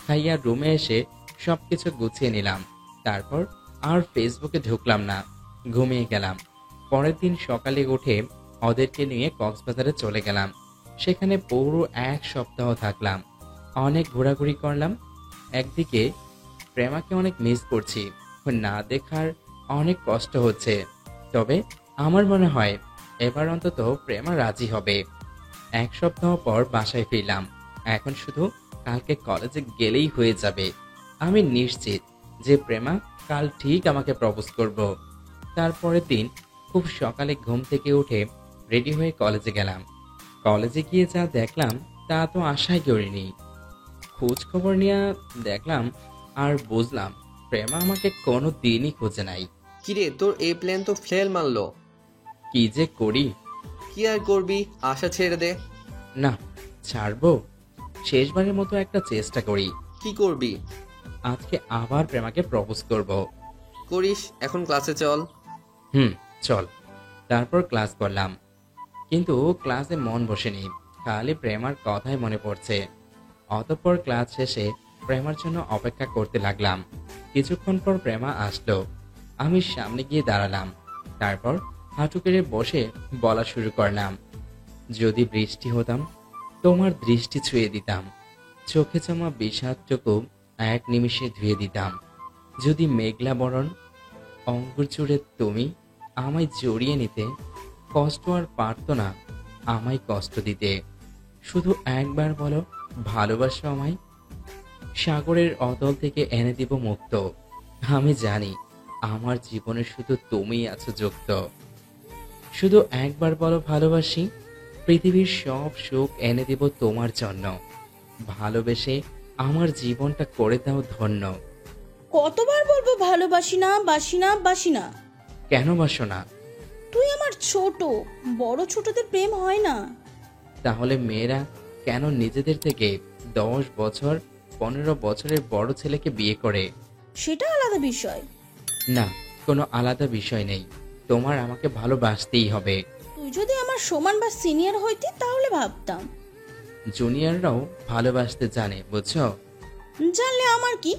Speaker 2: খাইয়া রুমে এসে সবকিছু গুছিয়ে নিলাম। তারপর আর ফেসবুকে ঢুকলাম না, ঘুমিয়ে গেলাম। পরের দিন সকালে উঠে ওদেরকে নিয়ে কক্সবাজারে চলে গেলাম। সেখানে পুরো 1 সপ্তাহ থাকলাম। অনেক ঘোরাঘুরি করলাম। একদিকে প্রেমাকে অনেক মিস করছি, না দেখার অনেক কষ্ট হচ্ছে। তবে আমার মনে হয় এবার অন্তত প্রেমা রাজি হবে। 1 সপ্তাহ পর বাসায় ফিরলাম। এখন শুধু কালকে কলেজে গেলেই হয়ে যাবে। আমি নিশ্চিত যে প্রেমা কাল ঠিক আমাকে প্রপোজ করব। তারপরের দিন খুব সকালে ঘুম থেকে উঠে রেডি হয়ে কলেজে গেলাম। কলেজে গিয়ে যা দেখলাম তা তো আশাই করিনি। খোঁজ খবর নিয়ে দেখলাম আর বুঝলাম প্রেমা আমাকে কোনো দিনই খোঁজে নাই।
Speaker 5: কিরে, তোর এই প্ল্যান তো ফেল মারলো।
Speaker 2: কি যে করি।
Speaker 5: কি আর করবি, আশা ছেড়ে দে।
Speaker 2: না, ছাড়বো। শেষবারের মতো একটা চেষ্টা করি।
Speaker 5: কি করবি?
Speaker 2: আজকে আবার প্রেমাকে প্রপোজ করব।
Speaker 5: করিস, এখন ক্লাসে চল।
Speaker 2: চল। তারপর ক্লাস করলাম, কিন্তু ক্লাসে মন বসেনি, খালি প্রেমার কথাই মনে পড়ছে। অতঃপর ক্লাস শেষে প্রেমার জন্য অপেক্ষা করতে লাগলাম। কিছুক্ষণ পর প্রেমা আসলো। আমি সামনে গিয়ে দাঁড়ালাম। তারপর হাঁটু কেড়ে বসে বলা শুরু করলাম, যদি বৃষ্টি হতাম তোমার দৃষ্টি ছুঁয়ে দিতাম, চোখে জমা বিষাদটুকু 1 নিমিষে ধুয়ে দিতাম। যদি মেঘলা বরণ অঙ্গুর জুড়ে তুমি আমায় জড়িয়ে নিতে, কষ্ট আর পারতো না আমায় কষ্ট দিতে। শুধু একবার বলো ভালোবাসো আমায়, সাগরের অতল থেকে এনে দিব মুক্ত। আমি জানি আমার জীবনে শুধু তুমিই আছো যুক্ত। শুধু একবার বলো ভালোবাসি, পৃথিবীর সব সুখ এনে দেব তোমার জন্য। ভালোবেসে আমার জীবনটা করে দাও ধন্য।
Speaker 1: কতবার বলবো ভালোবাসি না, বাসি না, বাসি না?
Speaker 2: কেন বাসো না?
Speaker 1: তুই আমার ছোট, বড় ছোটদের প্রেম হয় না।
Speaker 2: তাহলে মেয়েরা কেন নিজেদের থেকে 10 বছর 15 বছরের বড় ছেলেকে বিয়ে করে?
Speaker 1: সেটা আলাদা বিষয়।
Speaker 2: না, কোনো আলাদা বিষয় নেই। তোমার আমাকে ভালোবাসতেই হবে।
Speaker 1: তুই যদি আমার সমান বা সিনিয়র হইতি তাহলে ভাবতাম।
Speaker 2: জুনিয়ররাও ভালোবাসতে জানে, বুঝছো?
Speaker 1: জানলে আমার কি,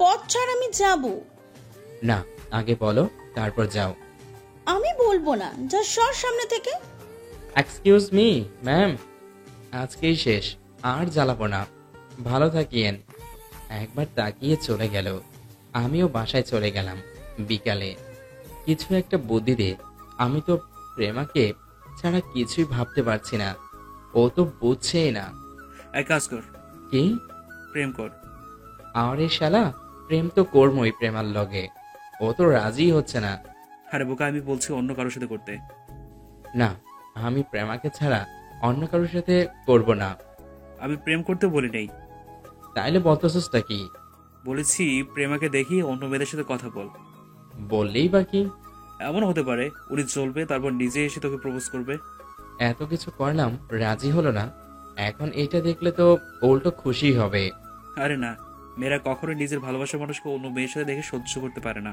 Speaker 1: পথ ছাড় আমি যাব।
Speaker 2: না, আগে বলো তারপর যাও।
Speaker 1: আমি বলবো না, যা সর সামনে থেকে।
Speaker 2: এক্সকিউজ মি ম্যাম, আজকেই শেষ, আর জ্বালাবো না। ভালো থাকিয়েন। একবার তাকিয়ে চলে গেল। আমিও বাসায় চলে গেলাম। বিকালে কিছু একটা বুদ্ধি দে। আমি তো প্রেমাকে ছাড়া কিছুই ভাবতে পারছি না। ও তো বুঝছেই না।
Speaker 4: এক কাজ কর,
Speaker 2: কি?
Speaker 4: প্রেম কর।
Speaker 2: আরে শালা, প্রেম তো করবই প্রেমার লগে। ও তো রাজি হচ্ছে না।
Speaker 4: আরে বোকা, আমি বলছি অন্য কারোর সাথে করতে।
Speaker 2: না, আমি প্রেমাকে ছাড়া অন্য কারোর সাথে করব না।
Speaker 4: আমি প্রেম করতে বলি নাই।
Speaker 2: তাইলে বলতেছিসটা কি?
Speaker 4: বলেছি প্রেমাকে দেখি অন্য মেয়েদের সাথে কথা বল।
Speaker 2: বললেই বা কি?
Speaker 4: এমন হতে পারে উনি চলবে, তারপর নিজে এসে তোকে প্রপোজ করবে।
Speaker 2: এত কিছু করলাম, রাজি হলো না। এখন এটা দেখলে তো উল্টো খুশি হবে।
Speaker 4: আরে না, মেয়েরা কখনোই নিজের ভালোবাসার মানুষকে অন্য মেয়ের সাথে দেখে সহ্য করতে পারে না।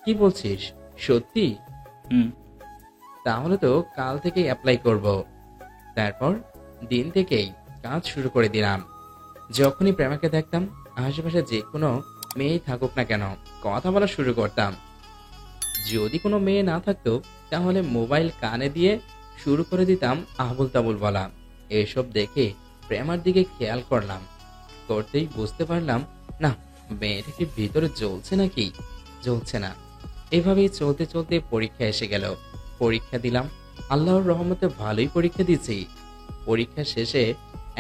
Speaker 2: কি বলছিস, সত্যি?
Speaker 4: হুম।
Speaker 2: তাহলে তো কাল থেকেই অ্যাপ্লাই করব। তারপর দিন থেকেই কাজ শুরু করে দিলাম। যখনই প্রেমাকে দেখতাম, আশেপাশে যে কোনো মেয়েই থাকুক না কেন, কথা বলা শুরু করতাম। যদি কোনো মেয়ে না থাকতো, তাহলে মোবাইল কানে দিয়ে শুরু করে দিতাম আবুল তাবুল বলা। এসব দেখে প্রেমার দিকে খেয়াল করলাম, করতেই বুঝতে পারলাম না, মেয়েটা কি ভিতরে জ্বলছে নাকি? জ্বলছে না। এভাবেই চলতে চলতে পরীক্ষা এসে গেল। পরীক্ষা দিলাম, আল্লাহর রহমতে ভালোই পরীক্ষা দিয়েছি। পরীক্ষা শেষে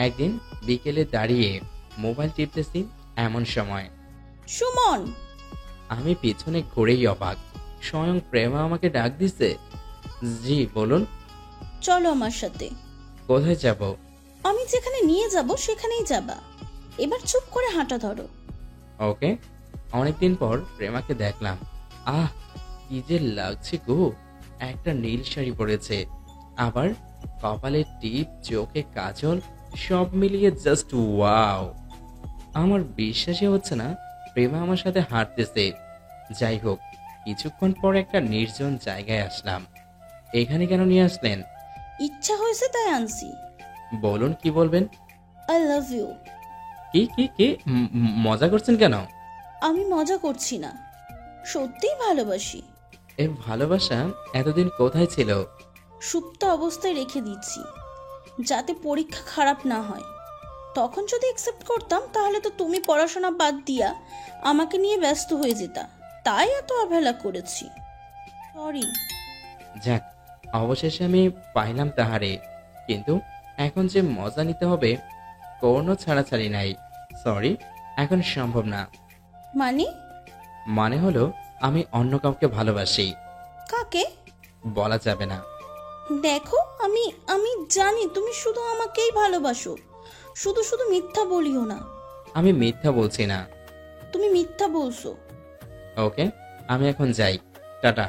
Speaker 2: একদিন বিকেলে দাঁড়িয়ে মোবাইল টিপতেছি, এমন সময়
Speaker 1: সুমন,
Speaker 2: আমি পিছনে ঘুরেই অবাক, স্বয়ং প্রেমা আমাকে ডাক দিছে। জি বলুন।
Speaker 1: চলো আমার সাথে।
Speaker 2: কোথায় যাব?
Speaker 1: আমি যেখানে নিয়ে যাব সেখানেই যাবা। এবার চুপ করে হাঁটা ধরো।
Speaker 2: ওকে। অনেকদিন পর প্রেমাকে দেখলাম। আহ, কি যে লাগছে গো! একটা নীল শাড়ি পরেছে, আবার কপালে টিপ, চোখে কাজল, সব মিলিয়ে জাস্ট ওয়াও! আমার বিশ্বাসই হচ্ছে না প্রেমা আমার সাথে হাঁটতেছে। যাই হোক, কিছুক্ষণ পর একটা নির্জন জায়গায় আসলাম। এখানে কেন নিয়ে আসলেন?
Speaker 1: ইচ্ছা হয়েছে তাই আনছি।
Speaker 2: বলুন, কি বলবেন?
Speaker 1: I love you.
Speaker 2: কি কি কি মজা করছেন কেন?
Speaker 1: আমি মজা করছি না, সত্যিই ভালোবাসি।
Speaker 2: এ ভালোবাসা এতদিন কোথায় ছিল?
Speaker 1: সুপ্ত অবস্থায় রেখে দিচ্ছি, যাতে পরীক্ষা খারাপ না হয়। তখন যদি অ্যাকসেপ্ট করতাম, তাহলে তো তুমি পড়াশোনা বাদ দিয়া আমাকে নিয়ে ব্যস্ত হয়ে যেতা। তাই এত অবহেলা করেছি, সরি।
Speaker 2: যাক, অবশেষে আমি পাইলাম তাহারে। কিন্তু এখন যে মজা নিতে হবে, কোনো ছাড়াছাড়ি নাই। সরি, এখন সম্ভব না।
Speaker 1: মানে?
Speaker 2: মানে হলো, আমি অন্য কাউকে ভালোবাসি।
Speaker 1: কাকে?
Speaker 2: বলা যাবে না।
Speaker 1: দেখো, আমি আমি জানি তুমি শুধু আমাকেই ভালোবাসো। শুধু শুধু মিথ্যা বলিও না।
Speaker 2: আমি মিথ্যা বলছি না।
Speaker 1: তুমি মিথ্যা বলছো।
Speaker 2: ওকে, আমি এখন যাই, টাটা।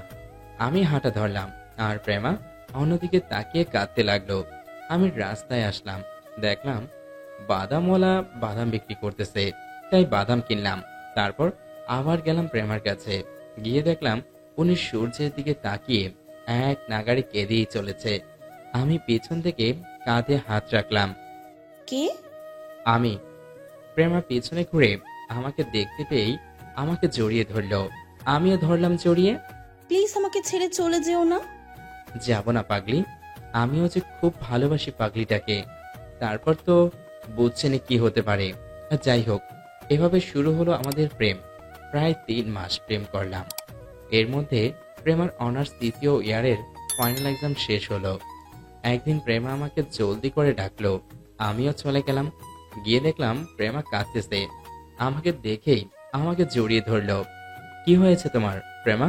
Speaker 2: আমি হাঁটা ধরলাম, আর প্রেমা অন্যদিকে তাকিয়ে কাঁদতে লাগলো। আমি রাস্তায় আসলাম, দেখলাম বাদামওয়ালা বাদাম বিক্রি করতেছে, তাই বাদাম কিনলাম। তারপর আবার গেলাম প্রেমার কাছে, গিয়ে দেখলাম উনি সূর্যের দিকে তাকিয়ে এক নাগাড়ে কেঁদেই চলেছে। আমি পেছন থেকে কাঁধে হাত রাখলাম।
Speaker 1: কে?
Speaker 2: আমি। প্রেমা পেছনে ঘুরে আমাকে দেখতে পেয়েই আমাকে জড়িয়ে ধরলো। আমিও ধরলাম জড়িয়ে।
Speaker 1: প্লিজ আমাকে ছেড়ে চলে যেও না।
Speaker 2: যাব না পাগলি, আমিও যে খুব ভালোবাসি পাগলিটাকে। তারপর তো বুঝছেন কি হতে পারে। যাই হোক, এভাবে শুরু হলো আমাদের প্রেম। প্রায় 3 মাস প্রেম করলাম। এর মধ্যে প্রেমার অনার্স 3য় ইয়ারের ফাইনাল এক্সাম শেষ হলো। একদিন প্রেমা আমাকে জলদি করে ডাকলো, আমিও চলে গেলাম। গিয়ে দেখলাম প্রেমা কাঁদতেছে। আমাকে দেখেই আমাকে জড়িয়ে ধরলো। কি হয়েছে তোমার প্রেমা?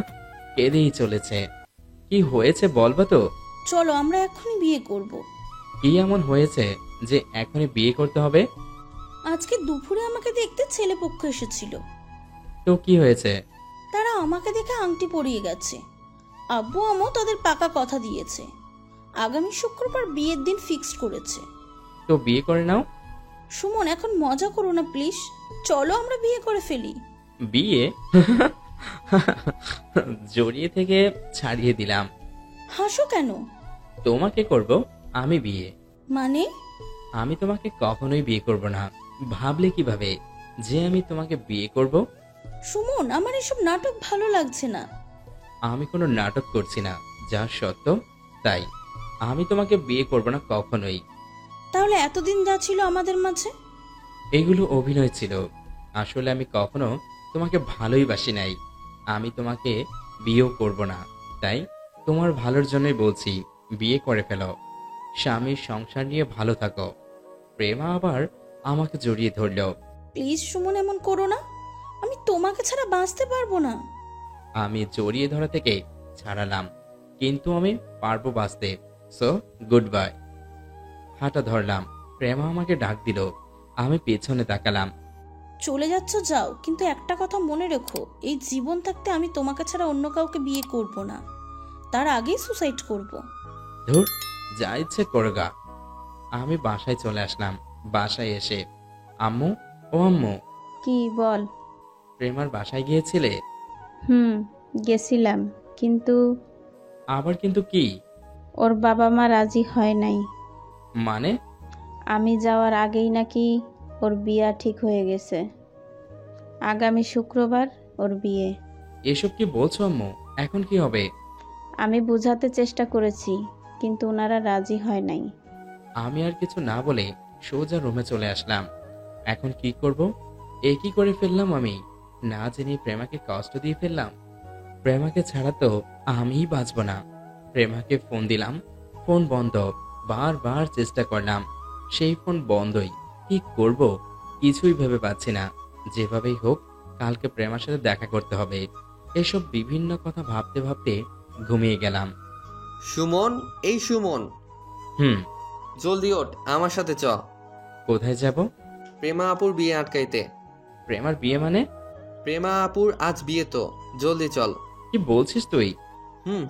Speaker 2: কেঁদেই চলেছে। কি হয়েছে বলবা তো?
Speaker 1: চলো, আমরা এখনই বিয়ে করব।
Speaker 2: কি এমন হয়েছে যে এখনই বিয়ে করতে হবে?
Speaker 1: আজকে দুপুরে আমাকে দেখতে ছেলে পক্ষ এসেছিল।
Speaker 2: তো কি হয়েছে?
Speaker 1: তারা আমাকে দেখে আংটি পরিয়ে গেছে। আব্বু আম্মু তাদের পাকা কথা দিয়েছে, আগামী শুক্রবার বিয়ের দিন ফিক্সড করেছে।
Speaker 2: তো বিয়ে করে নাও।
Speaker 1: সুমন, এখন মজা করো না প্লিজ। চলো আমরা বিয়ে করে ফেলি।
Speaker 2: বিয়ে? জড়িয়ে থেকে ছাড়িয়ে দিলাম।
Speaker 1: হাসো কেন?
Speaker 2: তোমাকে করব আমি বিয়ে।
Speaker 1: মানে?
Speaker 2: আমি তোমাকে কখনোই বিয়ে করব না। ভাবলে কিভাবে যে আমি তোমাকে বিয়ে করব?
Speaker 1: সুমন, আমার এসব নাটক ভালো লাগছে না।
Speaker 2: আমি কোনো নাটক করছি না, যা সত্য তাই। আমি তোমাকে বিয়ে করব না কখনোই।
Speaker 1: তাহলে এতদিন যা ছিল আমাদের মাঝে?
Speaker 2: এগুলো অভিনয় ছিল। আসলে আমি কখনো তোমাকে ভালোই বাসি নাই। আমি তোমাকে বিয়েও করব না। তাই তোমার ভালোর জন্যই বলছি, বিয়ে করে ফেলো। স্বামীর সংসার নিয়ে ভালো থাকো। প্রেমা আবার আমাকে জড়িয়ে ধরলো।
Speaker 1: প্লিজ সুমন, এমন করো না। আমি তোমাকে ছাড়া বাঁচতে পারবো না।
Speaker 2: আমি জড়িয়ে ধরা থেকে ছাড়ালাম, কিন্তু আমি পারবো বাঁচতে। So good bye. হাঁটা ধরলাম। প্রেমা আমাকে ডাক দিল। আমি পেছনে তাকালাম।
Speaker 1: চলে যাচ্ছ যাও, কিন্তু একটা কথা মনে রেখো, এই জীবন থাকতে আমি তোমাকে ছাড়া অন্য কাউকে বিয়ে করব না, তার আগেই সুসাইড করব।
Speaker 2: ধুর, যা ইচ্ছে করগা। আমি বাসায় চলে আসলাম। বাসায় এসে আম্মু, ও আম্মু,
Speaker 3: কি বল?
Speaker 2: প্রেমার বাসায় গিয়েছিলে?
Speaker 3: গেছিলাম, কিন্তু
Speaker 2: আবার কিন্তু কি?
Speaker 3: ওর বাবা মা রাজি হয় নাই।
Speaker 2: মানে?
Speaker 3: আমি যাওয়ার আগেই নাকি ওর বিয়ে ঠিক হয়ে গেছে। আগামী শুক্রবার ওর বিয়ে।
Speaker 2: এসব কি বলছো আম্মু? এখন কি হবে?
Speaker 3: আমি বোঝাতে চেষ্টা করেছি, কিন্তু ওনারা রাজি হয় নাই।
Speaker 2: আমি আর কিছু না বলে সোজা রুমে চলে আসলাম। এখন কি করব? কি করে ফেললাম আমি? না জেনে প্রেমাকে কষ্ট দিয়ে ফেললাম। প্রেমাকে ছাড়া তো আমিই বাঁচব না। প্রেমাকে ফোন দিলাম, ফোন বন্ধ। বারবার চেষ্টা করলাম, সেই ফোন বন্ধই। কি করব কিছুই ভেবে পাচ্ছি না। যেভাবেই হোক কালকে প্রেমার সাথে দেখা করতে হবে। এসব বিভিন্ন কথা ভাবতে ভাবতে ঘুমিয়ে গেলাম।
Speaker 5: সুমন, এই সুমন,
Speaker 2: হুম।
Speaker 5: জলদি ওঠ, আমার সাথে চ।
Speaker 2: কোথায় যাব?
Speaker 5: প্রেমা আপুর বিয়ে আটকাইতে।
Speaker 2: প্রেমার বিয়ে মানে?
Speaker 5: প্রেমা আপুর আজ বিয়ে তো, জলদি চল।
Speaker 2: কি বলছিস তুই?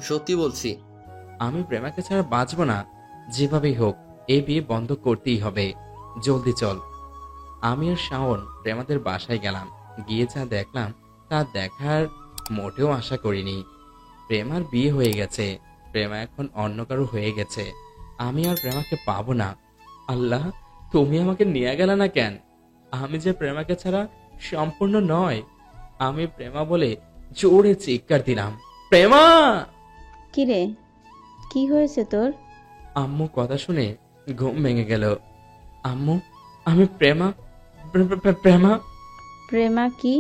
Speaker 5: সত্যি বলছি।
Speaker 2: আমি প্রেমাকে ছাড়া বাঁচব না। যেভাবেই হোক এই বিয়ে বন্ধ করতেই হবে। জলদি চল। আমি আর শাওন প্রেমাদের বাসায় গেলাম। গিয়ে যা দেখলাম তা দেখার মোটেও আশা করিনি। প্রেমার বিয়ে হয়ে গেছে। প্রেমা এখন অন্য কারো হয়ে গেছে। আমি আর প্রেমাকে পাবো না। আল্লাহ, তুমি আমাকে নিয়ে গেলে না কেন? আমি যে প্রেমাকে ছাড়া সম্পূর্ণ নয়। আমি প্রেমা বলে জোরে চিৎকার দিলাম, প্রেমা!
Speaker 3: কিরে, কি হয়েছে তোর?
Speaker 2: আম্মু কথা শুনে ঘুম ভেঙে গেল। আম্মু, আমি প্রেমা, প্রেমা,
Speaker 3: প্রেমা কি?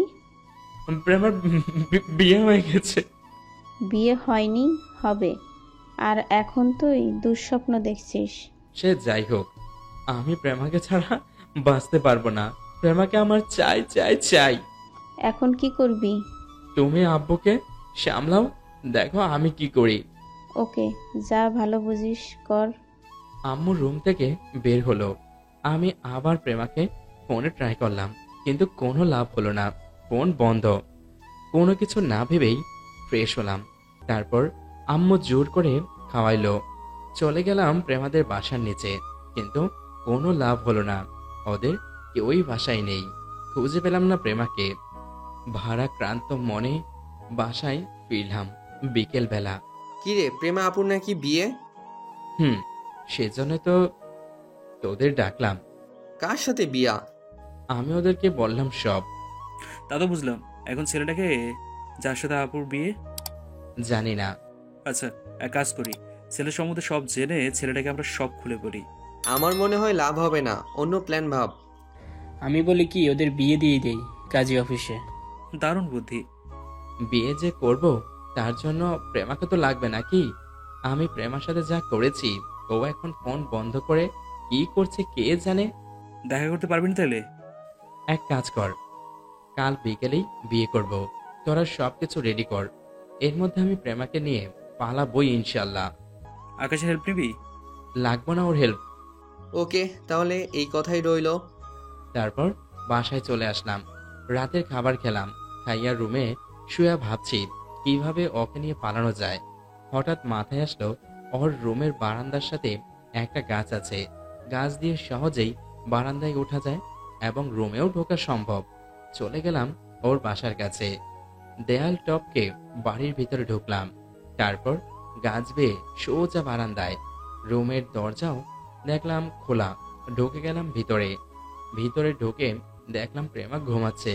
Speaker 2: প্রেমার বিয়ে হয়ে গেছে।
Speaker 3: বিয়ে হয়নি, হবে। আর এখন তুই দুঃস্বপ্ন দেখছিস।
Speaker 2: সে যাই হোক, আমি প্রেমাকে ছাড়া বাঁচতে পারবো না। প্রেমাকে আমার চাই চাই চাই।
Speaker 3: এখন কি করবি?
Speaker 2: তুমি আব্বুকে সামলাও, দেখো আমি কি করি।
Speaker 3: ওকে, যা ভালো বুঝিস কর।
Speaker 2: আম্মু রুম থেকে বের হলো। আমি আবার প্রেমাকে ফোনে ট্রাই করলাম, কিন্তু কোনো লাভ হলো না। ফোন বন্ধ। কোনো কিছু না ভেবেই ফ্রেশ হলাম। তারপর আম্মু জোর করে খাওয়াইলো। চলে গেলাম প্রেমাদের বাসার নিচে, কিন্তু কোনো লাভ হলো না। ওদের কেউই বাসায় নেই। খুঁজে পেলাম না প্রেমাকে। ভারাক্রান্ত মনে বাসায় ফিরলাম বিকেল বেলা।
Speaker 5: কিরে, প্রেমা আপুর নাকি বিয়ে?
Speaker 2: সেজন্য তো তোদের ডাকলাম।
Speaker 5: কার সাথে বিয়া?
Speaker 2: আমি ওদেরকে বললাম সব।
Speaker 4: তা তো বুঝলাম। এখন ছেলেটাকে যার সাথে আপুর বিয়ে?
Speaker 2: জানি না।
Speaker 4: আচ্ছা, এক কাজ করি, ছেলের সম্বন্ধে সব জেনে ছেলেটাকে আমরা সব খুলে বলি।
Speaker 5: আমার মনে হয় লাভ হবে না, অন্য প্ল্যান ভাব।
Speaker 7: আমি বলি কি, ওদের বিয়ে দিয়ে দেই কাজী অফিসে।
Speaker 4: দারুণ বুদ্ধি।
Speaker 2: বিয়ে যে করব তার জন্য প্রেমাকে তো লাগবে নাকি? আমি প্রেমার সাথে যা করেছি, ও এখন ফোন বন্ধ করে কি করছে কে জানে।
Speaker 4: দেখা করতে পারবি না তাহলে?
Speaker 2: এক কাজ কর, কাল বিকেলেই বিয়ে করব। তোরা সবকিছু রেডি কর। এর মধ্যে আমি প্রেমাকে নিয়ে পালাবই ইনশাল্লাহ।
Speaker 4: আকাশের হেল্প নিবি?
Speaker 2: লাগবো না ওর হেল্প।
Speaker 5: ওকে, তাহলে এই কথাই রইলো।
Speaker 2: তারপর বাসায় চলে আসলাম। রাতের খাবার খেলাম। খাইয়া রুমে শুয়ে ভাবছি কিভাবে ওকে নিয়ে পালানো যায়। হঠাৎ মাথায় আসলো ওর রুমের বারান্দার সাথে একটা গাছ আছে। গাছ দিয়ে সহজেই বারান্দায় ওঠা যায় এবং রুমেও ঢোকা সম্ভব। চলে গেলাম ওর বাসার কাছে। দেয়াল টপকে বাড়ির ভিতরে ঢুকলাম। তারপর গাছ বেয়ে সোজা বারান্দায়। রুমের দরজাও দেখলাম খোলা। ঢুকে গেলাম ভিতরে। ভিতরে ঢুকে দেখলাম প্রেমা ঘুমাচ্ছে।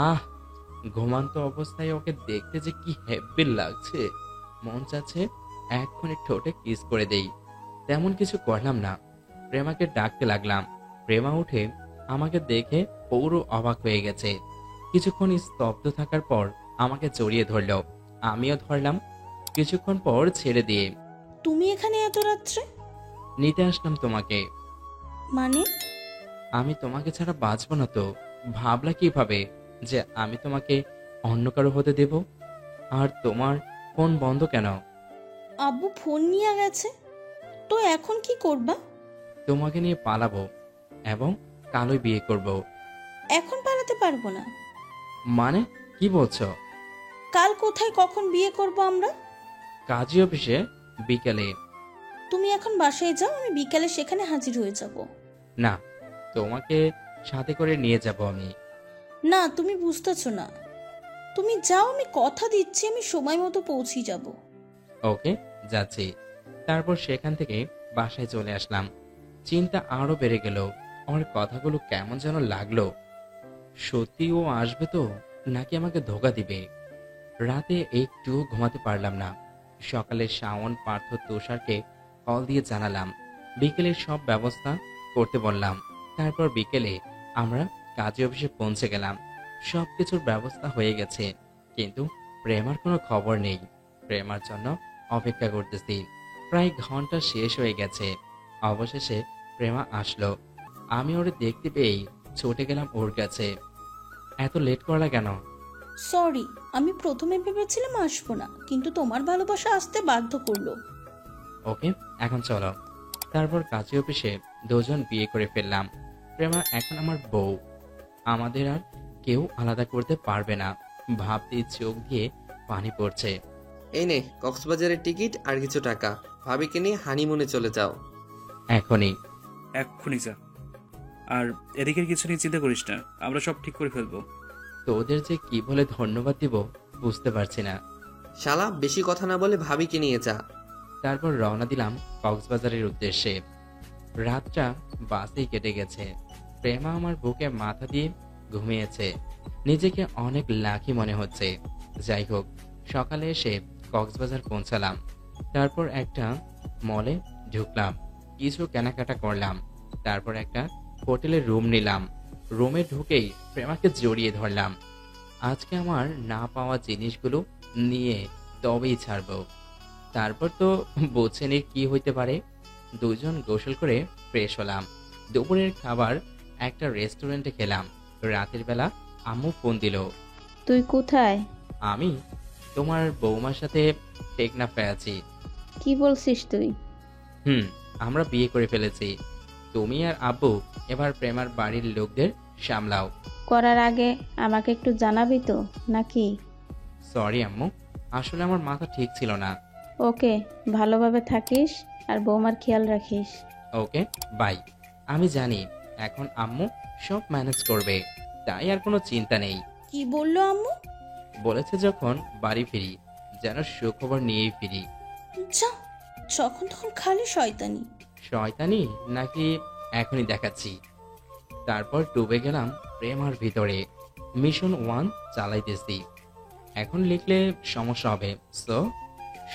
Speaker 2: আহ, ঘুমান্ত অবস্থায় ওকে দেখতে যে কি হেব্বি লাগছে। মন চাচ্ছে এক্ষুনি ঠোঁটে কিস করে দেই। তেমন কিছু করলাম না, প্রেমাকে ডাকতে লাগলাম। প্রেমা উঠে আমাকে দেখে পুরো অবাক হয়ে গেছে। কিছুক্ষণ স্তব্ধ থাকার পর আমাকে জড়িয়ে ধরলো। আমিও ধরলাম। কিছুক্ষণ পর ছেড়ে দিয়ে,
Speaker 1: তুমি এখানে এত রাত্রে?
Speaker 2: নিতে আসলাম তোমাকে।
Speaker 1: মানে?
Speaker 2: আমি তোমাকে ছাড়া বাঁচবো না তো। ভাবলা কিভাবে যে আমি তোমাকে অন্য কারো হতে দেব? আর তোমার ফোন বন্ধ কেন?
Speaker 1: আব্বু ফোন নিয়ে গেছে। তো এখন কি করবা?
Speaker 2: তোমাকে নিয়ে পালাবো এবং কালই বিয়ে করব।
Speaker 1: এখন পালাতে যেতে পারবো না।
Speaker 2: মানে কি বলছো?
Speaker 1: কাল কোথায় কখন বিয়ে করব আমরা?
Speaker 2: কাজী অফিসে বিকেলে।
Speaker 1: তুমি এখন বাসায় যাও, আমি বিকালে সেখানে হাজির হয়ে যাব।
Speaker 2: না, তোমাকে সাথে করে নিয়ে যাব আমি।
Speaker 1: না, তুমি বুঝতেছো না। তুমি যাও, আমি কথা দিচ্ছি আমি সময় মতো পৌঁছে যাব।
Speaker 2: ওকে, যাচ্ছি। তারপর সেখান থেকে বাসায় চলে আসলাম। চিন্তা আরো বেড়ে গেল। ওর কথাগুলো কেমন যেন লাগলো। সত্যি ও আসবে তো, নাকি আমাকে ধোকা দিবে? রাতে একটু ঘুমাতে পারলাম না। সকালে শাওন, পার্থ, তুষারকে কল দিয়ে জানালাম। বিকেলের সব ব্যবস্থা করতে বললাম। তারপর বিকেলে আমরা কাজী অফিসে পৌঁছে গেলাম। সবকিছুর ব্যবস্থা হয়ে গেছে, কিন্তু প্রেমার কোনো খবর নেই। প্রেমার জন্য অপেক্ষা করতেছি। প্রায় ঘন্টা শেষ হয়ে গেছে। অবশেষে প্রেমা আসলো। আমি ওরে দেখতে পেয়েই ছুটে গেলাম ওর কাছে। এত লেট করলা কেন?
Speaker 1: সরি, আমি প্রথমে ভেবেছিলাম আসবো না, কিন্তু তোমার ভালোবাসা আসতে বাধ্য করলো।
Speaker 2: ওকে, এখন চলো। তারপর কাজী অফিসে দুজন বিয়ে করে ফেললাম। প্রেমা এখন আমার বউ। আমাদের আর কেউ আলাদা করতে পারবে না। ভাবতেই চোখ দিয়ে পানি পড়ছে।
Speaker 5: এই নে কক্সবাজারের টিকিট আর কিছু টাকা, ভাবিকে নিয়ে হানিমুনে চলে যাও।
Speaker 2: এখনই।
Speaker 4: এক্ষুনি যা। আর এদিকের কিছু নিয়ে চিন্তা করিস না, আমরা সব ঠিক করে ফেলবো।
Speaker 2: তোদের যে কি বলে ধন্যবাদ দিব বুঝতে পারছি না।
Speaker 5: শালা বেশি কথা না বলে ভাবিকে নিয়ে যা।
Speaker 2: তারপর রওনা দিলাম কক্সবাজারের উদ্দেশ্যে। রাতটা বাসেই কেটে গেছে। প্রেমা আমার বুকে মাথা দিয়ে ঘুমিয়েছে। নিজেকে অনেক লাকি মনে হচ্ছে। যাই হোক, সকালে এসে কক্সবাজার পৌঁছালাম। তারপর একটা মলে ঢুকলাম, কিছু কেনাকাটা করলাম। তারপর একটা হোটেলের রুম নিলাম। রুমে ঢুকেই প্রেমাকে জড়িয়ে ধরলাম। আজকে আমার না পাওয়া জিনিসগুলো নিয়ে তবেই ছাড়বো। তারপর তো বোঝেনি কি হইতে পারে। দুজন গোসল করে ফ্রেশ হলাম। দুপুরের খাবার একটা রেস্টুরেন্টে খেলাম। রাতের বেলা আম্মু ফোন দিল।
Speaker 3: তুই কোথায়?
Speaker 2: আমি তোমার বৌমার সাথে টেকনাফে আছি।
Speaker 3: কি বলছিস তুই?
Speaker 2: আমরা বিয়ে করে ফেলেছি। তুমি আর আব্বু এবার প্রেমার বাড়ির লোকদের সামলাও।
Speaker 3: করার আগে আমাকে একটু জানাবি তো নাকি?
Speaker 2: সরি আম্মু, আসলে আমার মাথা ঠিক ছিল না।
Speaker 3: ওকে, ভালোভাবে থাকিস আর বৌমার খেয়াল রাখিস।
Speaker 2: ওকে, বাই। আমি জানি এখন আম্মু সব ম্যানেজ করবে, তাই আর কোনো চিন্তা নেই।
Speaker 1: কি বললো আম্মু?
Speaker 2: বলেছে যখন বাড়ি ফিরি যেন সুখবর নিয়েই ফিরি।
Speaker 1: যা, যখন তখন খালি শয়তানি।
Speaker 2: শয়তানি নাকি এখনই দেখাচ্ছি। তারপর ডুবে গেলাম প্রেমার ভিতরে। মিশন 1 চালাইতেছি। এখন লিখলে সমস্যা হবে, সো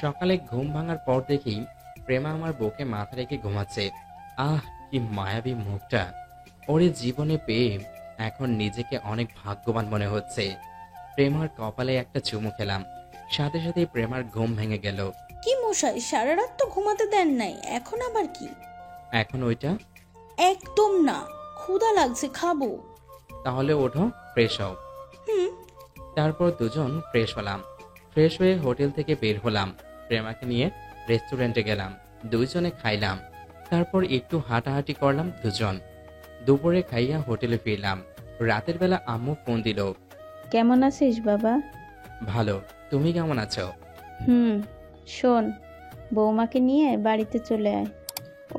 Speaker 2: সকালে ঘুম ভাঙার পর দেখি প্রেমা আমার বুকে মাথা রেখে ঘুমাচ্ছে। আহ, কি মায়াবী মুখটা। ওরে জীবনে পেয়ে এখন নিজেকে অনেক ভাগ্যবান মনে হচ্ছে। প্রেমার কপালে একটা চুমু খেলাম, সাথে সাথে প্রেমার ঘুম ভেঙে গেল।
Speaker 1: কি মশাই, সারা রাত তো ঘুমাতে দেন নাই, এখন আবার কি?
Speaker 2: এখন ওইটা
Speaker 1: একদম না, ক্ষুধা লাগছে, খাবো।
Speaker 2: তাহলে ওঠো, ফ্রেশ হও।
Speaker 1: হুম।
Speaker 2: তারপর দুজন ফ্রেশ হলাম। ফ্রেশ হয়ে হোটেল থেকে বের হলাম। প্রেমাকে নিয়ে রেস্টুরেন্টে গেলাম। দুইজনে খাইলাম। তারপর একটু হাঁটাহাঁটি করলাম দুজন। দুপুরে খাইয়া হোটেলে ফিরলাম। রাতের বেলা আম্মু ফোন দিল।
Speaker 3: কেমন আছিস বাবা?
Speaker 2: ভালো, তুমি কেমন আছো?
Speaker 3: শোন, বৌমাকে নিয়ে বাড়িতে চলে আয়।